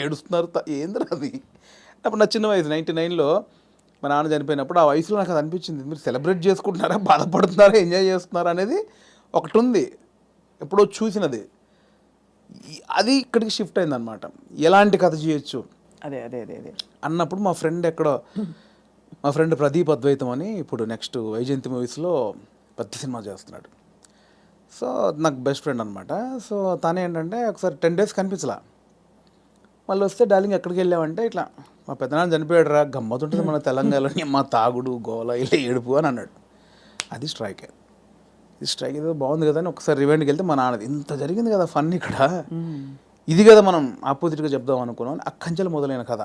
ఏడుస్తున్నారు, ఏంద్రా అది. అప్పుడు నా చిన్న వయసు 99లో మా నాన్న చనిపోయినప్పుడు ఆ వయసులో నాకు అది అనిపించింది, మీరు సెలబ్రేట్ చేసుకుంటున్నారా, బాధపడుతున్నారా, ఎంజాయ్ చేస్తున్నారా అనేది ఒకటి ఉంది, ఎప్పుడో చూసినది. అది ఇక్కడికి షిఫ్ట్ అయిందనమాట. ఎలాంటి కథ చేయొచ్చు అదే అదే అదే అదే అన్నప్పుడు మా ఫ్రెండ్ ప్రదీప్ అద్వైతం అని ఇప్పుడు నెక్స్ట్ వైజయంతి మూవీస్లో పెద్ద సినిమా చేస్తున్నాడు. సో నాకు బెస్ట్ ఫ్రెండ్ అనమాట. సో తను ఏంటంటే ఒకసారి 10 days కనిపించలా, మళ్ళీ వస్తే డార్లింగ్ ఎక్కడికి వెళ్ళామంటే ఇట్లా మా పెద్దనాన్న చనిపోయాడు రా, గమ్మతుంటుంది మన తెలంగాణలో మా తాగుడు గోల ఇలా ఏడుపు అని అన్నాడు. అది స్ట్రైక్ ఏదో బాగుంది కదా అని ఒకసారి రివెండ్కి వెళ్తే మా నాన్నది ఇంత జరిగింది కదా ఫన్ ఇక్కడ, ఇది కదా మనం ఆపోజిట్గా చెప్దాం అనుకున్నాం. అక్కంచెలు మొదలైన కథ.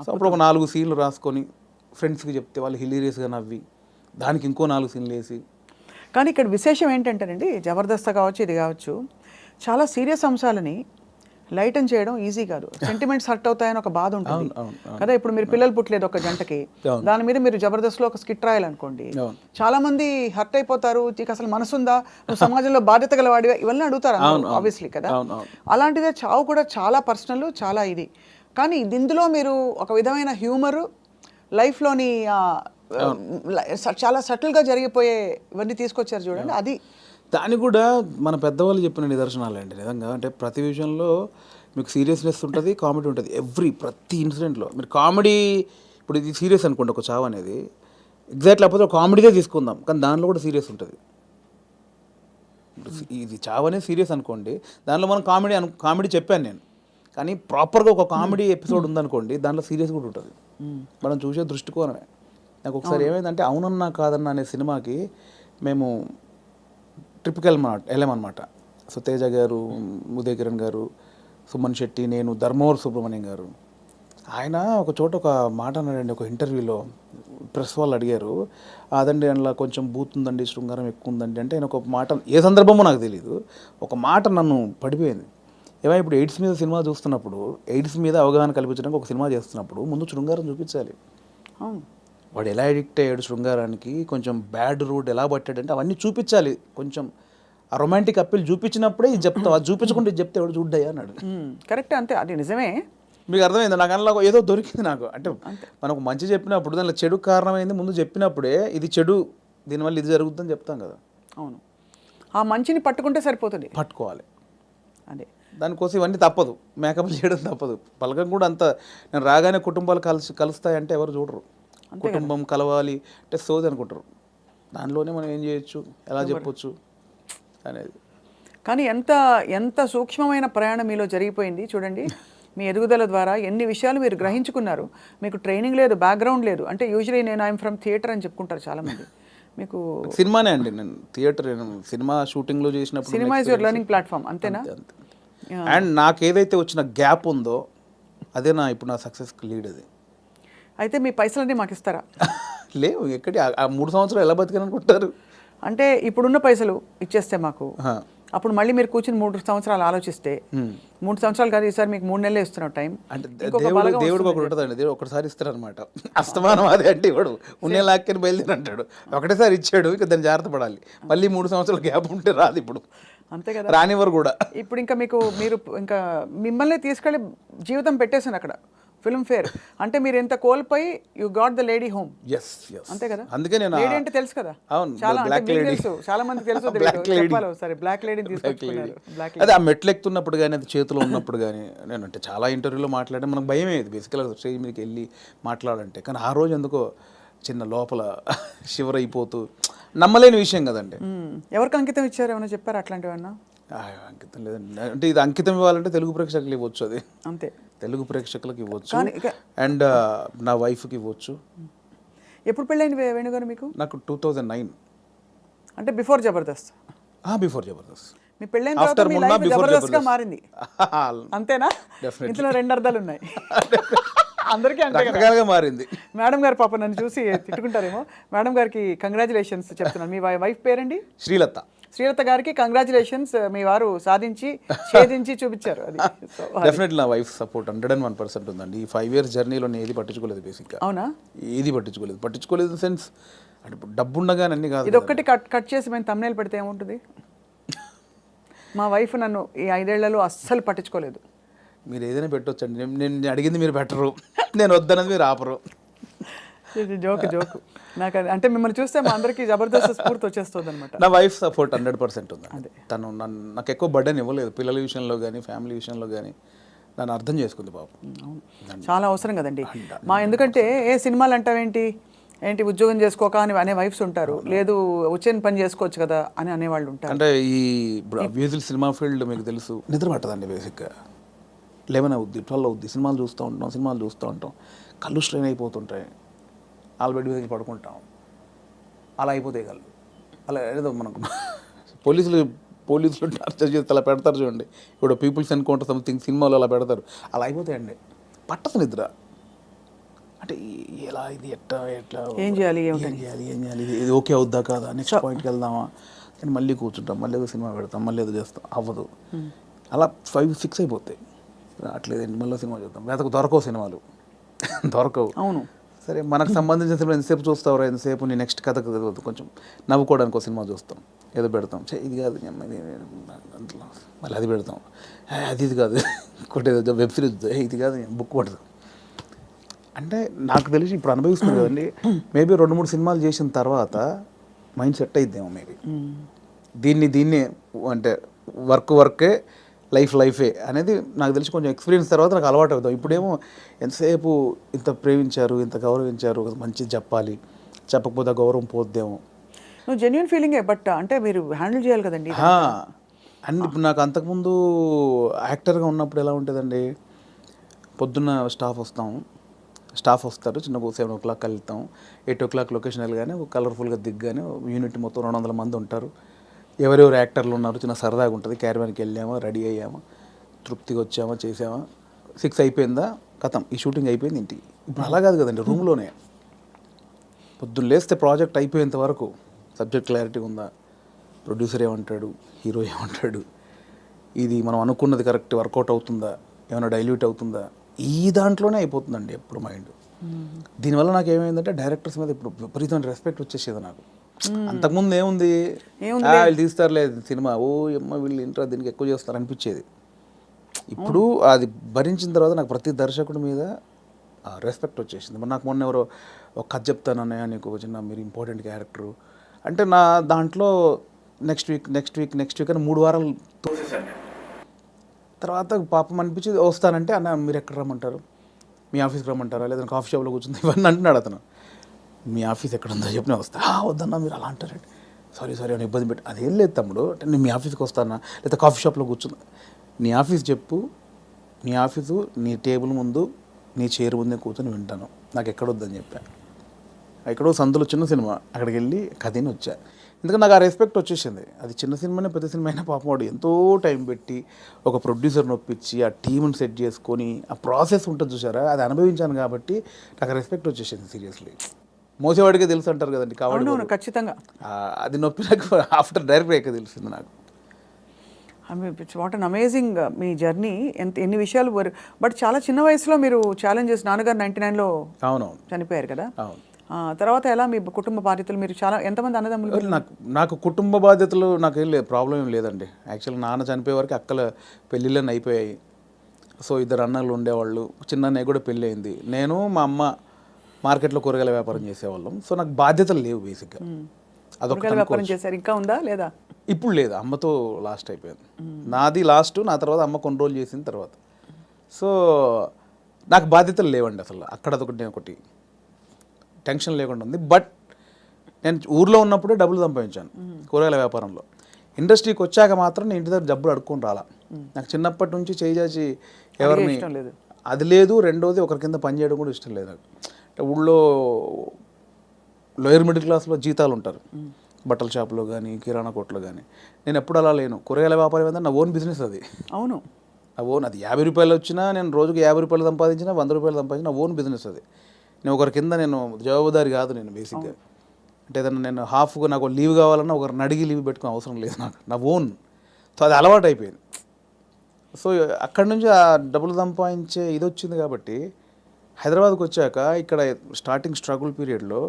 సో అప్పుడు ఒక 4 సీన్లు రాసుకొని ఫ్రెండ్స్కి చెప్తే వాళ్ళు హిలీరియస్గా నవ్వి దానికి ఇంకో 4 సీన్లు వేసి. కానీ ఇక్కడ విశేషం ఏంటంటేనండి, జబర్దస్త్ కావచ్చు ఇది కావచ్చు, చాలా సీరియస్ అంశాలని లైటన్ చేయడం ఈజీ కాదు. సెంటిమెంట్స్ హర్ట్ అవుతాయని ఒక బాధ ఉంటుంది కదా. ఇప్పుడు మీరు పిల్లలు పుట్టలేదు ఒక జంటకి, దాని మీద మీరు జబర్దస్త్లో ఒక స్కిట్ రాయాలనుకోండి, చాలా మంది హర్ట్ అయిపోతారు, నీకు అసలు మనసుందా, నువ్వు సమాజంలో బాధ్యత గలవాడివా, ఇవన్నీ అడుగుతారు ఆబ్వియస్లీ కదా. అలాంటిదే చావు కూడా చాలా పర్సనల్, చాలా ఇది. కానీ ఇందులో మీరు ఒక విధమైన హ్యూమరు, లైఫ్లోని చాలా సటిల్గా జరిగిపోయే ఇవన్నీ తీసుకొచ్చారు చూడండి. అది దాన్ని కూడా మన పెద్దవాళ్ళు చెప్పిన నిదర్శనాలు అండి నిజంగా. అంటే ప్రతి విషయంలో మీకు సీరియస్నెస్ ఉంటుంది, కామెడీ ఉంటుంది. ప్రతి ఇన్సిడెంట్లో మీరు కామెడీ, ఇప్పుడు ఇది సీరియస్ అనుకోండి ఒక చావు అనేది, ఎగ్జాక్ట్ లేకపోతే ఒక కామెడీదే తీసుకుందాం, కానీ దానిలో కూడా సీరియస్ ఉంటుంది. ఇది చావు అనేది సీరియస్ అనుకోండి, దానిలో మనం కామెడీ చెప్పాను నేను, కానీ ప్రాపర్గా ఒక కామెడీ ఎపిసోడ్ ఉందనుకోండి, దాంట్లో సీరియస్ కూడా ఉంటుంది. మనం చూసే దృష్టికోణమే. నాకు ఒకసారి ఏమైందంటే అవునన్నా కాదన్నా అనే సినిమాకి మేము ట్రిప్కి వెళ్ళామన్నమాట. సో తేజ గారు, ఉదయ్ కిరణ్ గారు, సుమన్ శెట్టి, నేను, ధర్మవరం సుబ్రహ్మణ్యం గారు. ఆయన ఒక చోట ఒక మాట అన్నాడండి ఒక ఇంటర్వ్యూలో. ప్రెస్ వాళ్ళు అడిగారు, అదండి అందులో కొంచెం బూత్ ఉందండి, శృంగారం ఎక్కువ ఉందండి అంటే, ఆయన ఒక మాట, ఏ సందర్భమో నాకు తెలియదు, ఒక మాట నన్ను పడిపోయింది. ఏమైనా ఇప్పుడు ఎయిడ్స్ మీద సినిమా చూస్తున్నప్పుడు, ఎయిడ్స్ మీద అవగాహన కల్పించడానికి ఒక సినిమా చేస్తున్నప్పుడు ముందు శృంగారం చూపించాలి. వాడు ఎలా అడిక్ట్ అయ్యాడు శృంగారానికి, కొంచెం బ్యాడ్ రూట్ ఎలా పట్టాడంటే అవన్నీ చూపించాలి. కొంచెం ఆ రొమాంటిక్ అప్పీల్ చూపించినప్పుడే ఇది చెప్తావు, అది చూపించకుండా ఇది చెప్తే ఎవడు చూడ్డాయా అన్నాడు. కరెక్ట్, అంతే, అది నిజమే. మీకు అర్థమైంది? నాకు అందులో ఏదో దొరికింది నాకు. అంటే మనకు మంచి చెప్పినప్పుడు దానిలో చెడు కారణమైంది ముందు చెప్పినప్పుడే, ఇది చెడు, దీనివల్ల ఇది జరుగుతుందని చెప్తాం కదా. అవును, ఆ మంచిని పట్టుకుంటే సరిపోతుంది, పట్టుకోవాలి. అదే దానికోసం ఇవన్నీ తప్పదు, మేకప్ చేయడం తప్పదు. పలకం కూడా అంత, నేను రాగానే కుటుంబాలు కలుస్తాయంటే ఎవరు చూడరు. కుటుంబం కలవాలి అంటే సోది అనుకుంటారు. దానిలోనే మనం ఏం చేయొచ్చు, ఎలా చెప్పొచ్చు అనేది. కానీ ఎంత ఎంత సూక్ష్మమైన ప్రయాణం మీలో జరిగిపోయింది చూడండి. మీ ఎదుగుదల ద్వారా ఎన్ని విషయాలు మీరు గ్రహించుకున్నారు. మీకు ట్రైనింగ్ లేదు, బ్యాక్గ్రౌండ్ లేదు. అంటే యూజువలీ నేను ఐఎమ్ ఫ్రమ్ థియేటర్ అని చెప్పుకుంటారు చాలామంది. మీకు సినిమానే అండి, నేను థియేటర్ సినిమా షూటింగ్లో చేసినప్పుడు cinema is your learning platform అంతేనా? అండ్ నాకు ఏదైతే వచ్చిన గ్యాప్ ఉందో అదే ఇప్పుడు నా సక్సెస్కి లీడ్. అది అయితే మీ పైసలన్నీ మాకు ఇస్తారా? లేవు ఎక్కడి, ఆ 3 సంవత్సరాలు ఎలా బతికాననుకుంటారు? అంటే ఇప్పుడున్న పైసలు ఇచ్చేస్తే మాకు, అప్పుడు మళ్ళీ మీరు కూర్చుని 3 సంవత్సరాలు ఆలోచిస్తే 3 సంవత్సరాలు కాదు, ఈసారి మీకు 3 నెలలే ఇస్తున్నాం టైం. అంటే దేవుడు ఒకటి ఉంటుందండి, దేవుడు ఒకటిసారి ఇస్తారనమాట. అస్తమానం అదే అంటే ఇవ్వడు, ఉన్నే లాక్కని బయలుదేరి అంటాడు. ఒకటేసారి ఇచ్చాడు, ఇక దాన్ని జాగ్రత్త పడాలి. మళ్ళీ 3 సంవత్సరాల గ్యాప్ ఉంటే రాదు ఇప్పుడు, అంతే కదా, రానివ్వరు కూడా. ఇప్పుడు ఇంకా మీరు ఇంకా మిమ్మల్ని తీసుకెళ్ళి జీవితం పెట్టేసాను అక్కడ ఫిల్మ్ ఫేర్. అంటే మీరు ఎంత కోల్పోయి you got the lady home. అంతే కదా, అందుకే నేను లేడీ అంటే తెలుసు కదా, అవును, చాలా బ్లాక్ లేడీ తెలుసు, చాలా మందికి తెలుసు. చెప్పాలి సరే, బ్లాక్ లేడీని తీసుకొచ్చుకున్నారు. అదే ఆ మెట్లు ఎక్కుతున్నప్పుడు కానీ, అది చేతిలో ఉన్నప్పుడు కానీ, నేను అంటే చాలా ఇంటర్వ్యూలో మాట్లాడే మనకు భయం అయ్యేది బేసికల్గా స్టేజ్ మీదకి వెళ్ళి మాట్లాడంటే. కానీ ఆ రోజు ఎందుకో చిన్న లోపల షివర్ అయిపోతూ, నమ్మలేని విషయం కదండి. ఎవరికి అంకితం ఇచ్చారు, ఏమైనా చెప్పారు అట్లాంటివన్నా? అంకితం లేదండి, అంటే ఇది అంకితం ఇవ్వాలంటే తెలుగు ప్రేక్షకులు ఇవ్వచ్చు, అది అంతే, తెలుగు ప్రేక్షకులకు ఇవ్వచ్చు, అండ్ నా వైఫ్కి ఇవ్వచ్చు. ఎప్పుడు పెళ్ళైంది వేణుగారు మీకు? నాకు 2009, అంటే బిఫోర్ జబర్దస్త్. బిఫోర్ జబర్దస్త్. మీ పెళ్ళైన తర్వాత మీ లైఫ్ జబర్దస్త్గా మారింది అంతేనా? ఇందులో 2 అర్థాలు ఉన్నాయి. అందరికీ రకరకాలుగా మారింది. మేడం గారు పాప నన్ను చూసి తిట్టుకుంటారేమో. మేడం గారికి కంగ్రాచులేషన్స్ చెప్తున్నాను. మీ వైఫ్ పేరండి? శ్రీలత. శ్రీలత గారికి కంగ్రాచులేషన్స్, మీ వారు సాధించి ఛేదించి చూపించారు. అది డెఫినెట్లీ నా వైఫ్ సపోర్ట్ 101% ఉందండి. ఈ 5 years జర్నీలో నేను ఏది పట్టించుకోలేదు బేసిక్గా. అవునా? ఏది పట్టించుకోలేదు ఇన్ సెన్స్, అంటే ఇప్పుడు డబ్బు ఉండగానే అన్ని కాదు. ఇది ఒక్కటి కట్ చేసి మేము thumbnail పెడితే ఏముంటుంది? మా వైఫ్ నన్ను ఈ 5 ఏళ్లలో అస్సలు పట్టించుకోలేదు. మీరు ఏదైనా పెట్టొచ్చండి, నేను అడిగింది మీరు పెట్టరు, నేను వద్దన్నది మీరు ఆపరు. జోక్ నాకు అంటే మిమ్మల్ని చూస్తే మా అందరికి జబర్దస్త్ స్ఫూర్తి వచ్చేస్తుంది అనమాట. నా వైఫ్ సపోర్ట్ 100% ఉంది. తను నాకు ఎక్కువ బర్డెన్ ఇవ్వలేదు, పిల్లల విషయంలో కానీ ఫ్యామిలీ విషయంలో కానీ నన్ను అర్థం చేసుకుంది పాపం. చాలా అవసరం కదండి ఎందుకంటే సినిమాలు అంటావేంటి, ఉద్యోగం చేసుకోక అని అనే వైఫ్స్ ఉంటారు, లేదు వచ్చిన పని చేసుకోవచ్చు కదా అని అనేవాళ్ళు ఉంటారు. అంటే ఈ అబ్వియస్లీ సినిమా ఫీల్డ్ మీకు తెలుసు, నిద్ర పట్టదండి బేసిక్గా. 11 అవుద్ది, 12 అవుద్ది, సినిమాలు చూస్తూ ఉంటాం, కళ్ళు స్ట్రెయిన్ అయిపోతుంటాయి, బెడ్ మీద పడుకుంటాం, అలా అయిపోతాయి కళ్ళు. అలా ఏదో మనకు పోలీసులు టార్చర్ చేస్తే అలా పెడతారు చూడండి, ఇప్పుడు పీపుల్స్ ఎన్కౌంటర్ సంథింగ్ సినిమాలో అలా పెడతారు, అలా అయిపోతాయండి. పట్టదు నిద్ర. అంటే ఎలా ఇది ఎట్లా ఏం చేయాలి ఇది ఓకే అవుద్దా కాదా, నెక్స్ట్ పాయింట్కి వెళ్దామా అని మళ్ళీ కూర్చుంటాం, మళ్ళీ ఏదో సినిమా పెడతాం, మళ్ళీ ఏదో చేస్తాం, అవ్వదు. అలా 5-6 అయిపోతాయి. అట్లేదండి, మళ్ళీ సినిమా చూద్దాం, దొరకవు సినిమాలు, దొరకవు. అవును, సరే మనకు సంబంధించిన సినిమా ఎంతసేపు చూస్తావు, ఎంతసేపు నీ నెక్స్ట్ కథకు తెలియదు, కొంచెం నవ్వుకోవడానికి ఒక సినిమా చూస్తాం, ఏదో పెడతాం, ఇది కాదు మళ్ళీ అది పెడతాం, ఇది కాదు ఇంకోటి ఏదో వెబ్ సిరీస్, ఇది కాదు బుక్ పడతాం. అంటే నాకు తెలిసి ఇప్పుడు అనుభవిస్తుంది కదండి, మేబీ 2-3 సినిమాలు చేసిన తర్వాత మైండ్ సెట్ అయిద్దేమో మేబీ. దీన్ని అంటే వర్కే లైఫే అనేది నాకు తెలిసి కొంచెం ఎక్స్పీరియన్స్ తర్వాత నాకు అలవాటు అవుతాం. ఇప్పుడేమో ఎంతసేపు ఇంత ప్రేమించారు, ఇంత గౌరవించారు, మంచిది చెప్పాలి, చెప్పకపోతే గౌరవం పోద్దేమో. నువ్వు జెన్యున్ ఫీలింగే, బట్ అంటే మీరు హ్యాండిల్ చేయాలి కదండి. అండ్ ఇప్పుడు నాకు అంతకుముందు యాక్టర్గా ఉన్నప్పుడు ఎలా ఉంటుందండి, పొద్దున్న స్టాఫ్ వస్తారు, చిన్న 7 o'clock వెళ్తాం, 8 o'clock లొకేషన్ వెళ్ళగానే కలర్ఫుల్గా దిగ్గానే యూనిట్ మొత్తం 200 మంది ఉంటారు, ఎవరెవరు యాక్టర్లు ఉన్నారు, చిన్న సరదాగా ఉంటుంది, క్యారవాన్కి వెళ్ళామా, రెడీ అయ్యామా, తృప్తిగా వచ్చామా, చేసామా, 6 అయిపోయిందా, కథం ఈ షూటింగ్ అయిపోయింది ఇంటికి. ఇప్పుడు అలా కాదు కదండి, రూమ్లోనే పొద్దున్న లేస్తే ప్రాజెక్ట్ అయిపోయేంత వరకు సబ్జెక్ట్ క్లారిటీ ఉందా, ప్రొడ్యూసర్ ఏమంటాడు, హీరో ఏమంటాడు, ఇది మనం అనుకున్నది కరెక్ట్ వర్కౌట్ అవుతుందా, ఏమైనా డైల్యూట్ అవుతుందా, ఈ దాంట్లోనే అయిపోతుందండి ఎప్పుడు మైండ్. దీనివల్ల నాకు ఏమైందంటే డైరెక్టర్స్ మీద ఇప్పుడు విపరీతమైన రెస్పెక్ట్ వచ్చేసేది నాకు. అంతకుముందు ఏముంది, వీళ్ళు తీస్తారులే సినిమా, వీళ్ళు ఇంట్రా దీనికి ఎక్కువ చేస్తారు అనిపించేది. ఇప్పుడు అది భరించిన తర్వాత నాకు ప్రతి దర్శకుడి మీద రెస్పెక్ట్ వచ్చేసింది. మరి నాకు మొన్న ఎవరో ఒక కథ చెప్తానన్నయ్య, నీకు చిన్న మీరు ఇంపార్టెంట్ క్యారెక్టరు అంటే, నా దాంట్లో నెక్స్ట్ వీక్ అని 3 వారాలు తోసేసాను. తర్వాత పాపం అనిపించింది, వస్తానంటే అన్న మీరు ఎక్కడ రమ్మంటారు, మీ ఆఫీస్కి రమ్మంటారా, లేదా కాఫీ షాప్లో కూర్చుంది, ఇవన్నీ అంటున్నాడు అతను. మీ ఆఫీస్ ఎక్కడ ఉందో చెప్పి నేను వస్తా వద్దన్నా మీరు అలా అంటారండి సారీ అని ఇబ్బంది పెట్టి అదేం లేదు తమ్ముడు అంటే నేను మీ ఆఫీస్కి వస్తానా లేదా కాఫీ షాప్లో కూర్చున్నా నీ ఆఫీస్ చెప్పు నీ ఆఫీసు నీ టేబుల్ ముందు నీ చైర్ ముందే కూర్చొని వింటాను నాకు ఎక్కడొద్దని చెప్పాను ఎక్కడో సందులో చిన్న సినిమా అక్కడికి వెళ్ళి కథని వచ్చా ఎందుకంటే నాకు ఆ రెస్పెక్ట్ వచ్చేసింది అది చిన్న సినిమానే పెద్ద సినిమా అయినా పాపం వాడు ఎంతో టైం పెట్టి ఒక ప్రొడ్యూసర్ని ఒప్పించి ఆ టీంని సెట్ చేసుకొని ఆ ప్రాసెస్ ఉంటుంది చూసారా అది అనుభవించాను కాబట్టి నాకు రెస్పెక్ట్ వచ్చేసింది సీరియస్లీ మోసేవాడికే తెలుసు అంటారు కదండి కావాలి అవును ఖచ్చితంగా. అది నొప్పి నాకు ఆఫ్టర్ డైరెక్ట్ అయ్యాక తెలిసింది నాకు. It's what an amazing me journey. ఎన్ని విషయాలు బట్ చాలా చిన్న వయసులో మీరు ఛాలెంజెస్ నాన్నగారు 99లో అవునవును చనిపోయారు కదా. అవును. తర్వాత ఎలా మీ కుటుంబ బాధ్యతలు మీరు చాలా ఎంతమంది అన్నదమ్ములు? నాకు కుటుంబ బాధ్యతలు నాకు ఏం లేదు ప్రాబ్లం ఏం లేదండి. యాక్చువల్గా నాన్న చనిపోయే వరకు అక్కల పెళ్ళిళ్ళని అయిపోయాయి. సో 2 అన్నలు ఉండేవాళ్ళు, చిన్న అన్నయ్య కూడా పెళ్ళి అయింది. నేను మా అమ్మ మార్కెట్లో కూరగాయల వ్యాపారం చేసేవాళ్ళం. సో నాకు బాధ్యతలు లేవు బేసిక్గా. అదొక వ్యాపారం చేశారు, ఇంకా ఉందా లేదా? ఇప్పుడు లేదు, అమ్మతో లాస్ట్ అయిపోయింది. నాది లాస్ట్, నా తర్వాత అమ్మ కొన్ని రోజులు చేసిన తర్వాత. సో నాకు బాధ్యతలు లేవండి అసలు. అక్కడ ఒకటి టెన్షన్ లేకుండా ఉంది. బట్ నేను ఊర్లో ఉన్నప్పుడే డబ్బులు సంపాదించాను కూరగాయల వ్యాపారంలో. ఇండస్ట్రీకి వచ్చాక మాత్రం నేను ఇంటి దగ్గర డబ్బులు అడుక్కొని రాలా. నాకు చిన్నప్పటి నుంచి చేయి ఎవరిని అది లేదు. రెండోది ఒకరి కింద పని చేయడం కూడా ఇష్టం లేదు నాకు. అంటే ఊళ్ళో లోయర్ మిడిల్ క్లాస్లో జీతాలు ఉంటారు, బట్టల షాప్లో కానీ కిరాణా కొట్లో కానీ. నేను ఎప్పుడు అలా లేను. కూరగాయల వ్యాపారం ఏంటంటే నా ఓన్ బిజినెస్ అది. అవును, నా ఓన్. అది 50 రూపాయలు వచ్చినా నేను రోజుకి 50 రూపాయలు సంపాదించినా 100 రూపాయలు సంపాదించిన నా ఓన్ బిజినెస్ అది. నేను ఒకరి కింద నేను జవాబుదారి కాదు నేను బేసిక్గా. అంటే ఏదన్నా నేను హాఫ్గా నాకు లీవ్ కావాలన్నా ఒకరిని అడిగి లీవ్ పెట్టుకునే అవసరం లేదు నాకు, నా ఓన్. సో అది అలవాటు అయిపోయింది. సో అక్కడి నుంచి ఆ డబ్బులు సంపాదించే ఇది వచ్చింది కాబట్టి హైదరాబాద్కి వచ్చాక ఇక్కడ స్టార్టింగ్ స్ట్రగుల్ పీరియడ్లో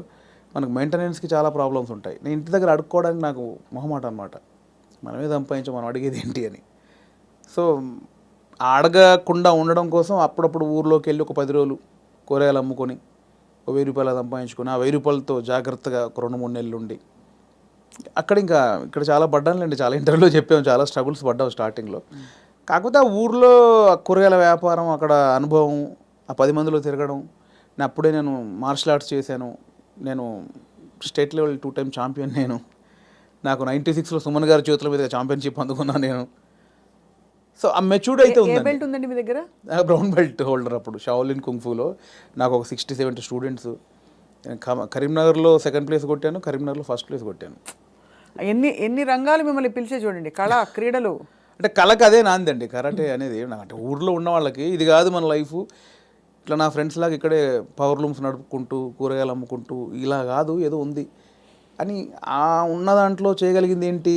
మనకు మెయింటెనెన్స్కి చాలా ప్రాబ్లమ్స్ ఉంటాయి. నేను ఇంటి దగ్గర అడుక్కోవడానికి నాకు మొహమాట అనమాట. మనమే సంపాదించాం, మనం అడిగేది ఏంటి అని. సో అడగకుండా ఉండడం కోసం అప్పుడప్పుడు ఊర్లోకి వెళ్ళి ఒక 10 రోజులు కూరగాయలు అమ్ముకొని 1000 రూపాయలు సంపాదించుకొని ఆ 1000 రూపాయలతో జాగ్రత్తగా ఒక 2-3 నెలలు ఉండి అక్కడ ఇక్కడ చాలా పడ్డానులేండి. చాలా ఇంటర్వ్యూలో చెప్పాము, చాలా స్ట్రగుల్స్ పడ్డాము స్టార్టింగ్లో. కాకపోతే ఆ ఊర్లో కూరగాయల వ్యాపారం, అక్కడ అనుభవం, ఆ 10 మందిలో తిరగడం. అప్పుడే నేను మార్షల్ ఆర్ట్స్ చేశాను. నేను స్టేట్ లెవెల్ 2 టైమ్ ఛాంపియన్. నాకు 96లో సుమన్ గారి చేతుల మీద ఛాంపియన్షిప్ అందుకున్నాను నేను. సో ఆ మెచ్యూర్డ్ అయితే ఉందండి మీ దగ్గర. బ్రౌన్ బెల్ట్ హోల్డర్ అప్పుడు షాओलिन కుంగ్ఫూలో. నాకు ఒక 60-70 స్టూడెంట్స్. కరీంనగర్లో 2nd ప్లేస్ కొట్టాను, కరీంనగర్లో 1st ప్లేస్ కొట్టాను. ఎన్ని రంగాలు మిమ్మల్ని పిలిచే చూడండి. కళ, క్రీడలు. అంటే కళకి అదే నాందండి కరాటే అనేది. అంటే ఊర్లో ఉన్న వాళ్ళకి ఇది కాదు మన లైఫ్. ఇట్లా నా ఫ్రెండ్స్ లాగా ఇక్కడే పవర్ లూమ్స్ నడుపుకుంటూ కూరగాయలు అమ్ముకుంటూ ఇలా కాదు, ఏదో ఉంది అని. ఆ ఉన్న దాంట్లో చేయగలిగింది ఏంటి,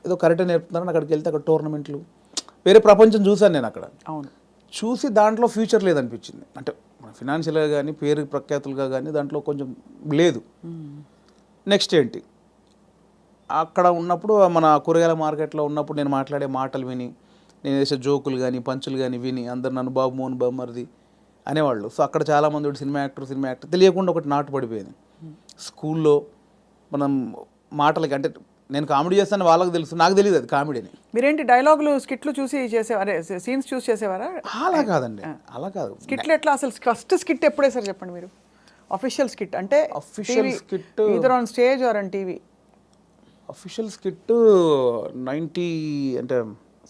ఏదో కరాటే నేర్పుతున్నారని అక్కడికి వెళ్తే అక్కడ టోర్నమెంట్లు, వేరే ప్రపంచం చూశాను నేను అక్కడ. అవును, చూసి దాంట్లో ఫ్యూచర్ లేదనిపించింది. అంటే ఫినాన్షియల్గా కానీ పేరు ప్రఖ్యాతులుగా కానీ దాంట్లో కొంచెం లేదు. నెక్స్ట్ ఏంటి, అక్కడ ఉన్నప్పుడు మన కూరగాయల మార్కెట్లో ఉన్నప్పుడు నేను మాట్లాడే మాటలు విని, నేను వేసే జోకులు కానీ పంచులు కానీ విని అందరు నన్ను బాబు మోహన్ బామ్మర్ది అనేవాళ్ళు. సో అక్కడ చాలామంది సినిమా యాక్టర్ తెలియకుండా ఒకటి నాటు పడిపోయింది. స్కూల్లో మనం మాటలకి, అంటే నేను కామెడీ చేస్తాను వాళ్ళకి తెలుసు, నాకు తెలియదు అది కామెడీ అని. మీరేంటి డైలాగులు స్కిట్లు చూసి చేసేవారే, సీన్స్ చూసి చేసేవారా? అలా కాదండి, అలా కాదు. స్కిట్లు ఎట్లా అసలు ఫస్ట్ స్కిట్ ఎప్పుడే సార్ చెప్పండి మీరు? అఫీషియల్ స్కిట్ అంటే official skit either on stage or on TV. Official skit 90 అంటే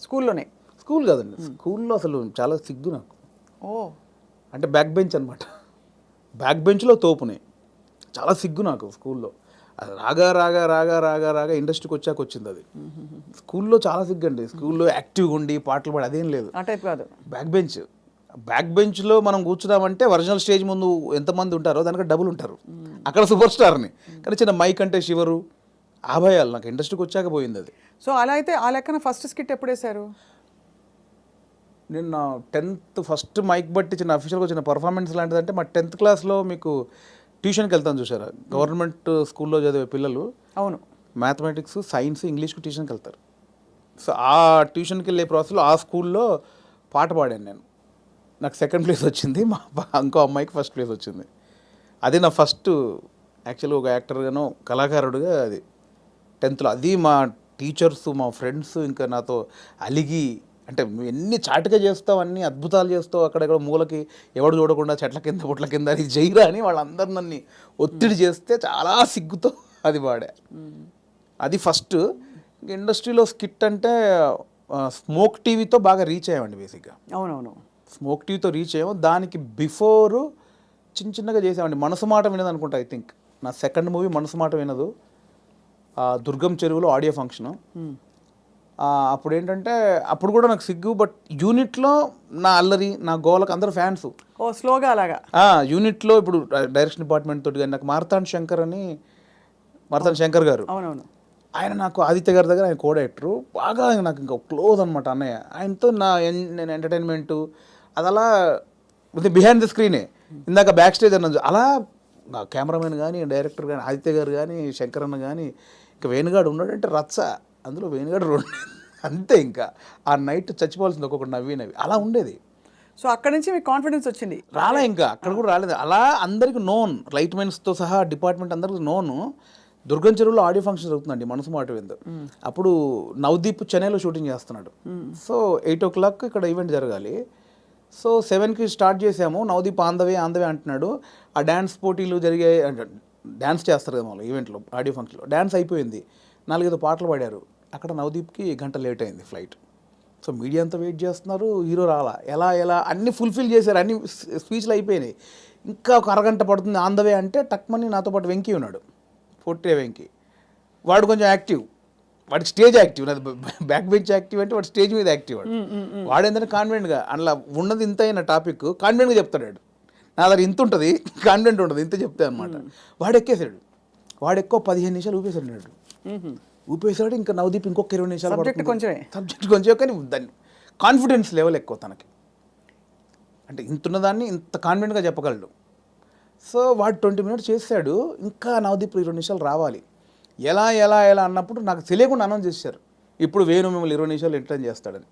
స్కూల్లోనే. స్కూల్ కాదండి, స్కూల్లో అసలు చాలా సిగ్గు నాకు. ఓ, అంటే బ్యాక్ బెంచ్ అనమాట. బ్యాక్ బెంచ్లో తోపునే, చాలా సిగ్గు నాకు స్కూల్లో. అది రాగా ఇండస్ట్రీకి వచ్చాక వచ్చింది అది. స్కూల్లో చాలా సిగ్గు అండి. స్కూల్లో యాక్టివ్గా ఉండి పాటలు పాడి అదేం లేదు. ఆ టైప్ కాదు. బ్యాక్ బెంచ్లో మనం కూర్చున్నామంటే ఒరిజినల్ స్టేజ్ ముందు ఎంతమంది ఉంటారో దానికంటే డబుల్ ఉంటారు. అక్కడ సూపర్ స్టార్ని. కానీ చిన్న మైక్ అంటే శివరు, ఆ భయాలు నాకు ఇండస్ట్రీకి వచ్చాక పోయింది అది. సో అలా అయితే ఆ లెక్కన ఫస్ట్ స్కిట్ ఎప్పుడు వేశారు? నేను నా 10th ఫస్ట్ మైక్ బట్టి చిన్న అఫీషియల్గా వచ్చిన పర్ఫార్మెన్స్ లాంటిదంటే మా 10th క్లాస్లో మీకు ట్యూషన్కి వెళ్తాను చూసారా, గవర్నమెంట్ స్కూల్లో చదివే పిల్లలు. అవును, మ్యాథమెటిక్స్, సైన్స్, ఇంగ్లీష్కి ట్యూషన్కి వెళ్తారు. సో ఆ ట్యూషన్కి వెళ్ళే ప్రాసెస్లో ఆ స్కూల్లో పాట పాడాను నేను. నాకు 2nd ప్లేస్ వచ్చింది, మా ఇంకో అమ్మాయికి 1st ప్లేస్ వచ్చింది. అది నా ఫస్ట్ యాక్చువల్గా ఒక యాక్టర్గానో కళాకారుడుగా అది 10thలో. అది మా టీచర్స్, మా ఫ్రెండ్స్ ఇంకా నాతో అలిగి అంటే నువ్వు ఎన్ని చాటుగా చేస్తావు, అన్ని అద్భుతాలు చేస్తావు, అక్కడెక్కడ మూలకి ఎవడు చూడకుండా చెట్ల కింద పుట్ల కింద అది జైరా అని వాళ్ళందరూ నన్ను ఒత్తిడి చేస్తే చాలా సిగ్గుతో అది వాడా. అది ఫస్ట్. ఇండస్ట్రీలో స్కిట్ అంటే స్మోక్ టీవీతో బాగా రీచ్ అయ్యామండి బేసిక్గా. అవునవును. స్మోక్ టీవీతో రీచ్ అయ్యాము. దానికి బిఫోరు చిన్నగా చేసామండి. మనసు మాట వినదు అనుకుంటా, ఐ థింక్ నా సెకండ్ మూవీ మనసు మాట వినదు. దుర్గం చెరువులో ఆడియో ఫంక్షను. అప్పుడు ఏంటంటే అప్పుడు కూడా నాకు సిగ్గు, బట్ యూనిట్లో నా అల్లరి నా గోలకు అందరూ ఫ్యాన్స్. ఓ స్లోగా అలాగా యూనిట్లో ఇప్పుడు డైరెక్షన్ డిపార్ట్మెంట్ తోటి కానీ నాకు మార్తాండ్ శంకర్ గారు, అవునవును, ఆయన నాకు ఆదిత్య గారి దగ్గర ఆయన కో-డైరెక్టరు, బాగా నాకు ఇంకా క్లోజ్ అనమాట అన్నయ్య. ఆయనతో నేను ఎంటర్టైన్మెంటు అది అలా బిహైండ్ ద స్క్రీనే. ఇందాక బ్యాక్ స్టేజ్ అన్నది అలా కెమెరామెన్ కానీ డైరెక్టర్ కానీ ఆదిత్య గారు కానీ శంకర్ అన్న కానీ ఇంకా వేణుగాడు ఉన్నాడంటే రచ్చ. అందులో వేణుగాడు అంతే. ఇంకా ఆ నైట్ చచ్చిపోవాల్సింది ఒక్కొక్కటి నవ్వి అలా ఉండేది. సో అక్కడ నుంచి మీకు కాన్ఫిడెన్స్ వచ్చింది? రాలే, ఇంకా అక్కడ కూడా రాలేదు. అలా అందరికి నోన్, లైట్ మెన్స్తో సహా డిపార్ట్మెంట్ అందరికి నోను. దుర్గం చెరువులో ఆడియో ఫంక్షన్ జరుగుతుందండి మనసు మాట విందు. అప్పుడు నవదీప్ చెన్నైలో షూటింగ్ చేస్తున్నాడు. సో 8 o'clock ఇక్కడ ఈవెంట్ జరగాలి. సో 7కి స్టార్ట్ చేసాము. నవదీప్ ఆందవే అంటున్నాడు. ఆ డ్యాన్స్ పోటీలు జరిగాయి, డ్యాన్స్ చేస్తారు కదా వాళ్ళు ఈవెంట్లో ఆడియో ఫంక్షన్లో. డ్యాన్స్ అయిపోయింది, 4-5 పాటలు పాడారు. అక్కడ నవదీప్కి గంట లేట్ అయింది ఫ్లైట్. సో మీడియా అంతా వెయిట్ చేస్తున్నారు, హీరో రాలా. ఎలా అన్ని ఫుల్ఫిల్ చేశారు, అన్ని స్పీచ్లు అయిపోయినాయి. ఇంకా ఒక అరగంట పడుతుంది ఆందవే అంటే టక్మని నాతో పాటు వెంకీ ఉన్నాడు, పొట్టే వెంకీ. వాడు కొంచెం యాక్టివ్, వాడికి స్టేజ్ యాక్టివ్, నాది బ్యాక్ బెంచ్ యాక్టివ్ అంటే వాడు స్టేజ్ మీద యాక్టివ్. వాడు ఏంటంటే కాన్ఫిడెంట్గా అందులో ఉన్నది ఇంత అయిన టాపిక్ కాన్ఫిడెంట్గా చెప్తాడు. నా దగ్గర ఇంత ఉంటుంది, కాన్ఫిడెంట్ ఉంటుంది, ఇంత చెప్తే అనమాట. వాడు ఎక్కేసాడు. వాడు ఎక్కువ 15 నిమిషాలు ఊపేసాడు. ఇంకా నవదీప్ ఇంకొక 20 నిమిషాలు సబ్జెక్ట్ కొంచెం, కానీ దాన్ని కాన్ఫిడెన్స్ లెవెల్ ఎక్కువ తనకి. అంటే ఇంతున్నదాన్ని ఇంత కాన్ఫిడెంట్గా చెప్పగలడు. సో వాడు 20 minutes చేశాడు. ఇంకా నవదీప్ 20 నిమిషాలు రావాలి. ఎలా అన్నప్పుడు నాకు తెలియకుండా అనౌన్స్ చేశారు, ఇప్పుడు వేణు మిమ్మల్ని 20 నిమిషాలు ఎంటర్టైన్ చేస్తాడని.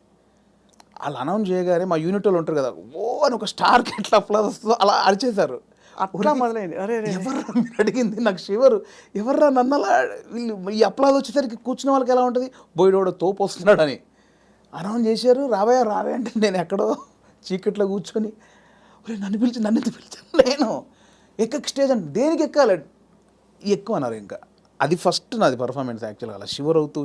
వాళ్ళు అనౌన్స్ చేయగానే మా యూనిట్ వాళ్ళు ఉంటారు కదా, ఓ అని ఒక స్టార్కి ఎట్లా అప్లాజ్ వస్తుందో అలా అరిచేశారు. అట్లా మొదలైంది. ఎవర్రా మీరు అడిగింది, నాకు షివరు. ఎవర్రా నన్ను అలా వీళ్ళు ఈ అప్లాజ్ వచ్చేసరికి కూర్చున్న వాళ్ళకి ఎలా ఉంటుంది, బోయిడోడ తోపు వస్తున్నాడని అనౌన్స్ చేశారు. రావే అంటే నేను ఎక్కడో చీకట్లో కూర్చొని నన్ను ఎందుకు పిలిచాను, నేను ఎక్కకి స్టేజ్ అంటే దేనికి ఎక్కాలి, ఎక్కువ అన్నారు. ఇంకా అది ఫస్ట్ నాది పర్ఫార్మెన్స్ యాక్చువల్గా. అలా షివర్ అవుతూ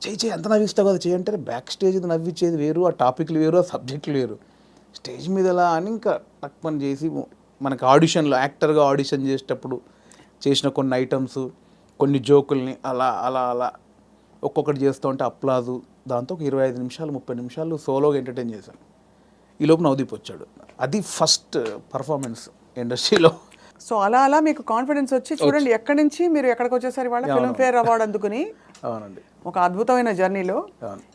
చేయి అంత నవ్విస్తావు కదా చేయి అంటే బ్యాక్ స్టేజ్ నవ్వించేది వేరు, ఆ టాపిక్లు వేరు, ఆ సబ్జెక్టులు వేరు. స్టేజ్ మీద ఎలా అని ఇంకా టక్మని చేసి మనకి ఆడిషన్లో యాక్టర్గా ఆడిషన్ చేసేటప్పుడు చేసిన కొన్ని ఐటమ్స్, కొన్ని జోకుల్ని అలా ఒక్కొక్కటి చేస్తూ ఉంటే అప్లాజు. దాంతో ఒక 25 నిమిషాలు 30 నిమిషాలు సోలోగా ఎంటర్టైన్ చేశాను. ఈ లోపు నవదీప్ వచ్చాడు. అది ఫస్ట్ పర్ఫార్మెన్స్ ఇండస్ట్రీలో. సో అలా మీకు కాన్ఫిడెన్స్ వచ్చి చూడండి ఎక్కడి నుంచి మీరు ఎక్కడికి వచ్చేసరి వాళ్ళ ఫిల్మ్ఫేర్ అవార్డు అందుకుని. అవునండి, ఒక అద్భుతమైన జర్నీలో.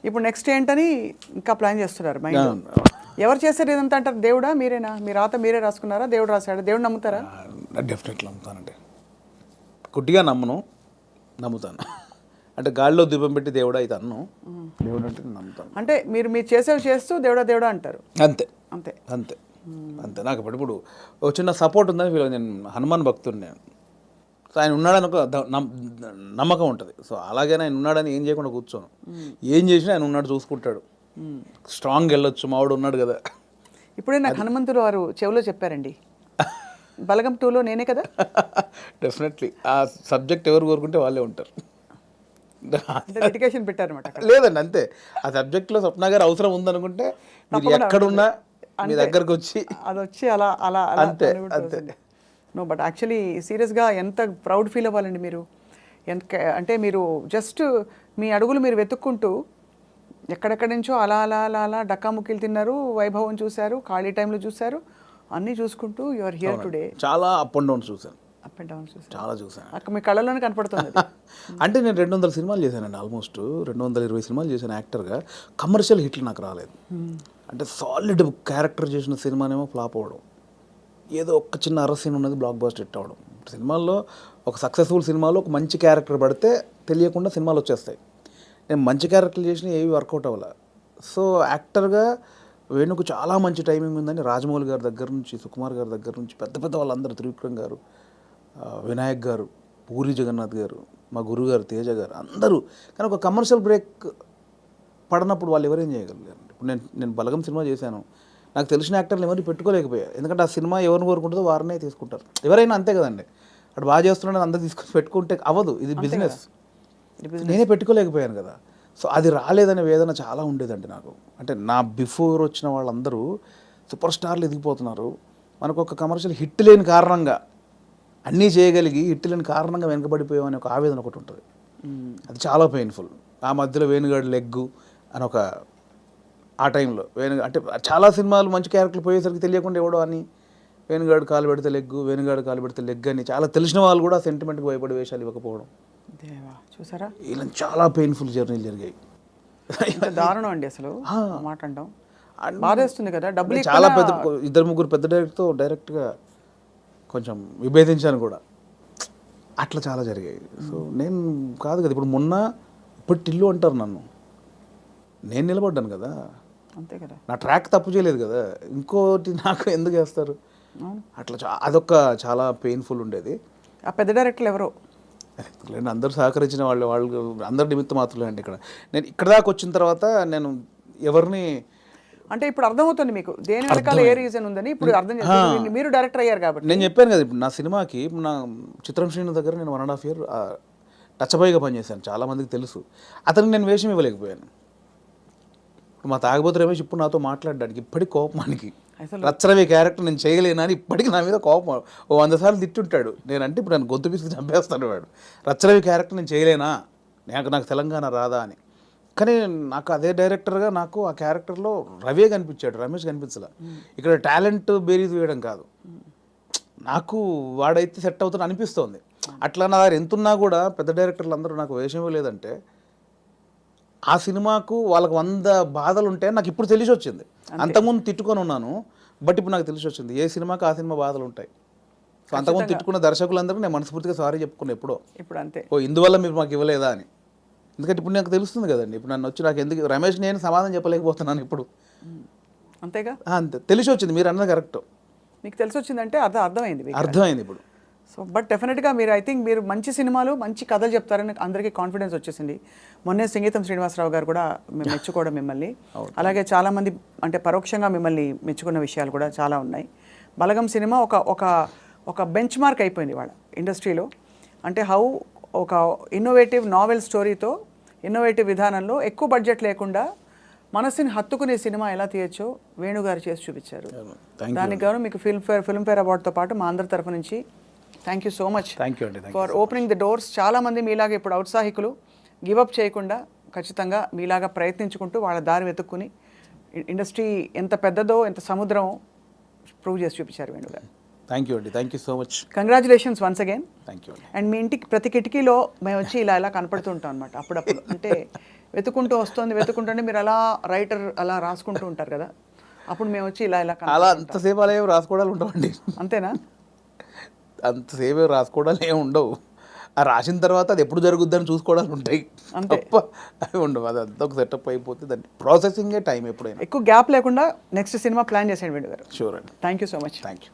ఇప్పుడు నెక్స్ట్ ఏంటని ఇంకా ప్లాన్ చేస్తున్నారు మైండ్. ఎవరు చేశారు ఇదంతా అంటారు? దేవుడా, మీరేనా? మీ రాత మీరే రాసుకున్నారా? దేవుడు రాశాడు? దేవుడు నమ్ముతారా? డెఫినెట్లీ నమ్ముతానండి. గుడ్డిగా నమ్ముతాను. అంటే గాలిలో దీపం పెట్టి దేవుడా అయితే అన్ను, దేవుడు అంటే నమ్ముతాను. అంటే మీరు చేసేవి చేస్తూ దేవుడా అంటారు. అంతే. నాకు ఇప్పుడు ఒక చిన్న సపోర్ట్ ఉందని ఫీల్. నేను హనుమాన్ భక్తుడిని, సో ఆయన ఉన్నాడని ఒక నమ్మకం ఉంటుంది. సో అలాగే ఆయన ఉన్నాడని ఏం చేయకుండా కూర్చోను. ఏం చేసినా ఆయన ఉన్నాడు, చూసుకుంటాడు. స్ట్రాంగ్ వెళ్ళొచ్చు, మావాడు ఉన్నాడు కదా. ఇప్పుడే నాకు హనుమంతుడు వారు చెవిలో చెప్పారండి, బలగం 2లో నేనే కదా. డెఫినెట్లీ ఆ సబ్జెక్ట్ ఎవరు కోరుకుంటే వాళ్ళే ఉంటారు. డెడికేషన్ పెట్టారన్నమాట. లేదండి, అంతే. ఆ సబ్జెక్ట్లో స్వప్న గారు అవసరం ఉందనుకుంటే మీరు ఎక్కడున్నా మీ దగ్గరకు వచ్చి అది వచ్చి అలా అంతే. నో, బట్ యాక్చువల్లీ సీరియస్గా ఎంత ప్రౌడ్ ఫీల్ అవ్వాలండి మీరు. అంటే మీరు జస్ట్ మీ అడుగులు మీరు వెతుక్కుంటూ ఎక్కడెక్కడి నుంచో అలా డక్కాముక్కీలు తిన్నారు, వైభవం చూశారు, ఖాళీ టైంలో చూశారు, అన్నీ చూసుకుంటూ యు ఆర్ హియర్ టుడే. చాలా అప్ అండ్ డౌన్స్ చూశాను. చాలా చూసాను. అక్కడ మీ కళ్ళలోనే కనపడుతుంది. అంటే నేను 200 సినిమాలు చేశానండి, ఆల్మోస్ట్ 220 సినిమాలు చేశాను యాక్టర్గా. కమర్షియల్ హిట్లు నాకు రాలేదు. అంటే సాలిడ్ క్యారెక్టర్ చేసిన సినిమానేమో ఫ్లాప్ అవ్వడం, ఏదో ఒక చిన్న అరసీన్ ఉన్నది బ్లాక్ బస్టర్ హిట్ అవ్వడం. సినిమాల్లో ఒక సక్సెస్ఫుల్ సినిమాలో ఒక మంచి క్యారెక్టర్ పడితే తెలియకుండా సినిమాలు వచ్చేస్తాయి. నేను మంచి క్యారెక్టర్లు చేసిన ఏవి వర్కౌట్ అవ్వాలి. సో యాక్టర్గా వేణుకు చాలా మంచి టైమింగ్ ఉందని రాజమౌళి గారి దగ్గర నుంచి, సుకుమార్ గారి దగ్గర నుంచి పెద్ద వాళ్ళందరూ, త్రివిక్రమ్ గారు, వినాయక్ గారు, పూరి జగన్నాథ్ గారు, మా గురుగారు తేజ గారు, అందరూ. కానీ ఒక కమర్షియల్ బ్రేక్ పడనప్పుడు వాళ్ళు ఎవరేం చేయగలిగారు? ఇప్పుడు నేను బలగం సినిమా చేశాను, నాకు తెలిసిన యాక్టర్లు ఎవరిని పెట్టుకోలేకపోయారు. ఎందుకంటే ఆ సినిమా ఎవరిని కోరుకుంటుందో వారినే తీసుకుంటారు. ఎవరైనా అంతే కదండి. అటు బాగా చేస్తున్నాడని అందరూ తీసుకొని పెట్టుకుంటే అవ్వదు, ఇది బిజినెస్. నేనే పెట్టుకోలేకపోయాను కదా. సో అది రాలేదనే వేదన చాలా ఉండేదండి నాకు. అంటే నా బిఫోర్ వచ్చిన వాళ్ళందరూ సూపర్ స్టార్లు ఎదిగిపోతున్నారు, మనకు ఒక కమర్షియల్ హిట్ లేని కారణంగా, అన్నీ చేయగలిగి హిట్ లేని కారణంగా వెనకబడిపోయామని ఒక ఆవేదన ఒకటి ఉంటుంది. అది చాలా పెయిన్ఫుల్. ఆ మధ్యలో వేణుగాడు లెగ్గు అని ఒక ఆ టైంలో అంటే చాలా సినిమాలు మంచి క్యారెక్టర్లు పోయేసరికి తెలియకుండా ఎవడో అని వేణుగాడు కాలు పెడితే లెగ్గు, వేణుగాడు కాలు పెడితే లెగ్ అని చాలా తెలిసిన వాళ్ళు కూడా సెంటిమెంట్కి భయపడి వేషాలు ఇవ్వకపోవడం, దేవా చూసారా, ఇలా చాలా పెయిన్ఫుల్ జర్నీలు జరిగాయి. దారుణం అండి అసలు మాట అంటాం. బాధేస్తుంది కదా, డబ్బులు చాలా పెద్ద 2-3 పెద్ద డైరెక్టర్తో డైరెక్ట్గా కొంచెం విభేదించాను కూడా, అట్లా చాలా జరిగాయి. సో నేను కాదు కదా, ఇప్పుడు మొన్న ఇప్పుడు టిల్లు అంటారు నన్ను, నేను నిలబడ్డాను కదా, అంతే కదా, నా ట్రాక్ తప్పు చేయలేదు కదా, ఇంకోటి నాకు ఎందుకు వేస్తారు అట్లా. అదొక చాలా పెయిన్ఫుల్ ఉండేది. ఆ పెద్ద డైరెక్టర్లు ఎవరో అందరూ సహకరించిన వాళ్ళు అందరి నిమిత్తం మాత్రమే అండి. నేను ఇక్కడ దాకా వచ్చిన తర్వాత నేను ఎవరిని అంటే ఇప్పుడు అర్థమవుతుంది మీకు దేని వెనకాల ఏ రీజన్ ఉందని ఇప్పుడు అర్థం చేస్తుంది. మీరు డైరెక్టర్ అయ్యారు కాబట్టి. నేను చెప్పాను కదా, ఇప్పుడు నా సినిమాకి నా చిత్రం శ్రీను దగ్గర నేను 1.5 year టచ్ బాయ్గా పనిచేశాను, చాలామందికి తెలుసు. అతనికి నేను వేషం ఇవ్వలేకపోయాను. మా తాగబోతు రమేష్ ఇప్పుడు నాతో మాట్లాడడానికి ఇప్పటికి కోపమానికి, రచ్చరవి క్యారెక్టర్ నేను చేయలేనా అని ఇప్పటికీ నా మీద కోపం 100 సార్లు తిట్టుంటాడు. నేనంటే ఇప్పుడు నన్ను గొంతు పిసికి చంపేస్తాడు వాడు, రచ్చరవి క్యారెక్టర్ నేను చేయలేనా, నాకు తెలంగాణ రాదా అని. కానీ నాకు అదే డైరెక్టర్గా నాకు ఆ క్యారెక్టర్లో రవే కనిపించాడు, రమేష్ కనిపించలే. ఇక్కడ టాలెంట్ బేరీజ్ వేయడం కాదు, నాకు వాడైతే సెట్ అవుతాను అనిపిస్తోంది. అట్లా నా దగ్గర ఎంతున్నా కూడా పెద్ద డైరెక్టర్లు అందరూ నాకు వేషం లేదంటే ఆ సినిమాకు వాళ్ళకి 100 బాధలు ఉంటే నాకు ఇప్పుడు తెలిసి వచ్చింది. అంతకుముందు తిట్టుకొని ఉన్నాను, బట్ ఇప్పుడు నాకు తెలిసి వచ్చింది ఏ సినిమాకి ఆ సినిమా బాధలు ఉంటాయి. సో అంతకుముందు తిట్టుకున్న దర్శకులందరూ నేను మనస్ఫూర్తిగా సారీ చెప్పుకున్నా ఎప్పుడో, ఇప్పుడు అంతే, ఇందువల్ల మీరు మాకు ఇవ్వలేదా అని. ఎందుకంటే ఇప్పుడు నాకు తెలుస్తుంది కదండి, ఇప్పుడు నన్ను వచ్చి నాకు ఎందుకు రమేష్ నేను సమాధానం చెప్పలేకపోతున్నాను ఇప్పుడు, అంతేగా, అంతే తెలిసి వచ్చింది. మీరు అన్నది కరెక్ట్, మీకు తెలిసి వచ్చిందంటే అర్థమైంది ఇప్పుడు. సో బట్ డెఫినెట్గా మీరు ఐ థింక్ మీరు మంచి సినిమాలు మంచి కథలు చెప్తారని అందరికీ కాన్ఫిడెన్స్ వచ్చేసింది. మొన్నే సంగీతం శ్రీనివాసరావు గారు కూడా మెచ్చుకోవడం మిమ్మల్ని, అలాగే చాలామంది అంటే పరోక్షంగా మిమ్మల్ని మెచ్చుకున్న విషయాలు కూడా చాలా ఉన్నాయి. బలగం సినిమా ఒక బెంచ్ మార్క్ అయిపోయింది వాళ్ళ ఇండస్ట్రీలో. అంటే ఒక ఇన్నోవేటివ్ నావెల్ స్టోరీతో ఇన్నోవేటివ్ విధానంలో ఎక్కువ బడ్జెట్ లేకుండా మనసుని హత్తుకునే సినిమా ఎలా తీయచ్చో వేణుగారు చేసి చూపించారు. దానికి గాను మీకు ఫిల్మ్ఫేర్ అవార్డుతో పాటు మా అందరి తరఫు నుంచి thank you so much for opening the doors. చాలామంది మీలాగా ఇప్పుడు ఔత్సాహికులు గివప్ చేయకుండా ఖచ్చితంగా మీలాగా ప్రయత్నించుకుంటూ వాళ్ళ దారి వెతుక్కుని ఇండస్ట్రీ ఎంత పెద్దదో ఎంత సముద్రమో ప్రూవ్ చేసి చూపించారు వేణుగారు. Thank you so much. Congratulations once again. Thank you. And మీ ఇంటికి ప్రతి కిటికీలో మేము వచ్చి ఇలా కనపడుతూ ఉంటాం అనమాట అప్పుడప్పుడు. అంటే వెతుకుంటుంటే మీరు అలా రైటర్ అలా రాసుకుంటూ ఉంటారు కదా, అప్పుడు మేము వచ్చి ఇలా అలా అంతసేపు అలా రాసుకోవడాలు ఉండవండి. అంతేనా? అంతసేపు రాసుకోవడాలు ఏమి ఉండవు. ఆ రాసిన తర్వాత అది ఎప్పుడు జరుగుద్దని చూసుకోవడాలు ఉంటాయి తప్ప అవి ఉండవు. అది అంతా ఒక సెటప్ అయిపోతే దాన్ని ప్రాసెసింగే టైం ఎప్పుడైనా. ఎక్కువ గ్యాప్ లేకుండా నెక్స్ట్ సినిమా ప్లాన్ చేసేయండి వేణు గారు. షూర్ అండి. Thank you so much. Thank you.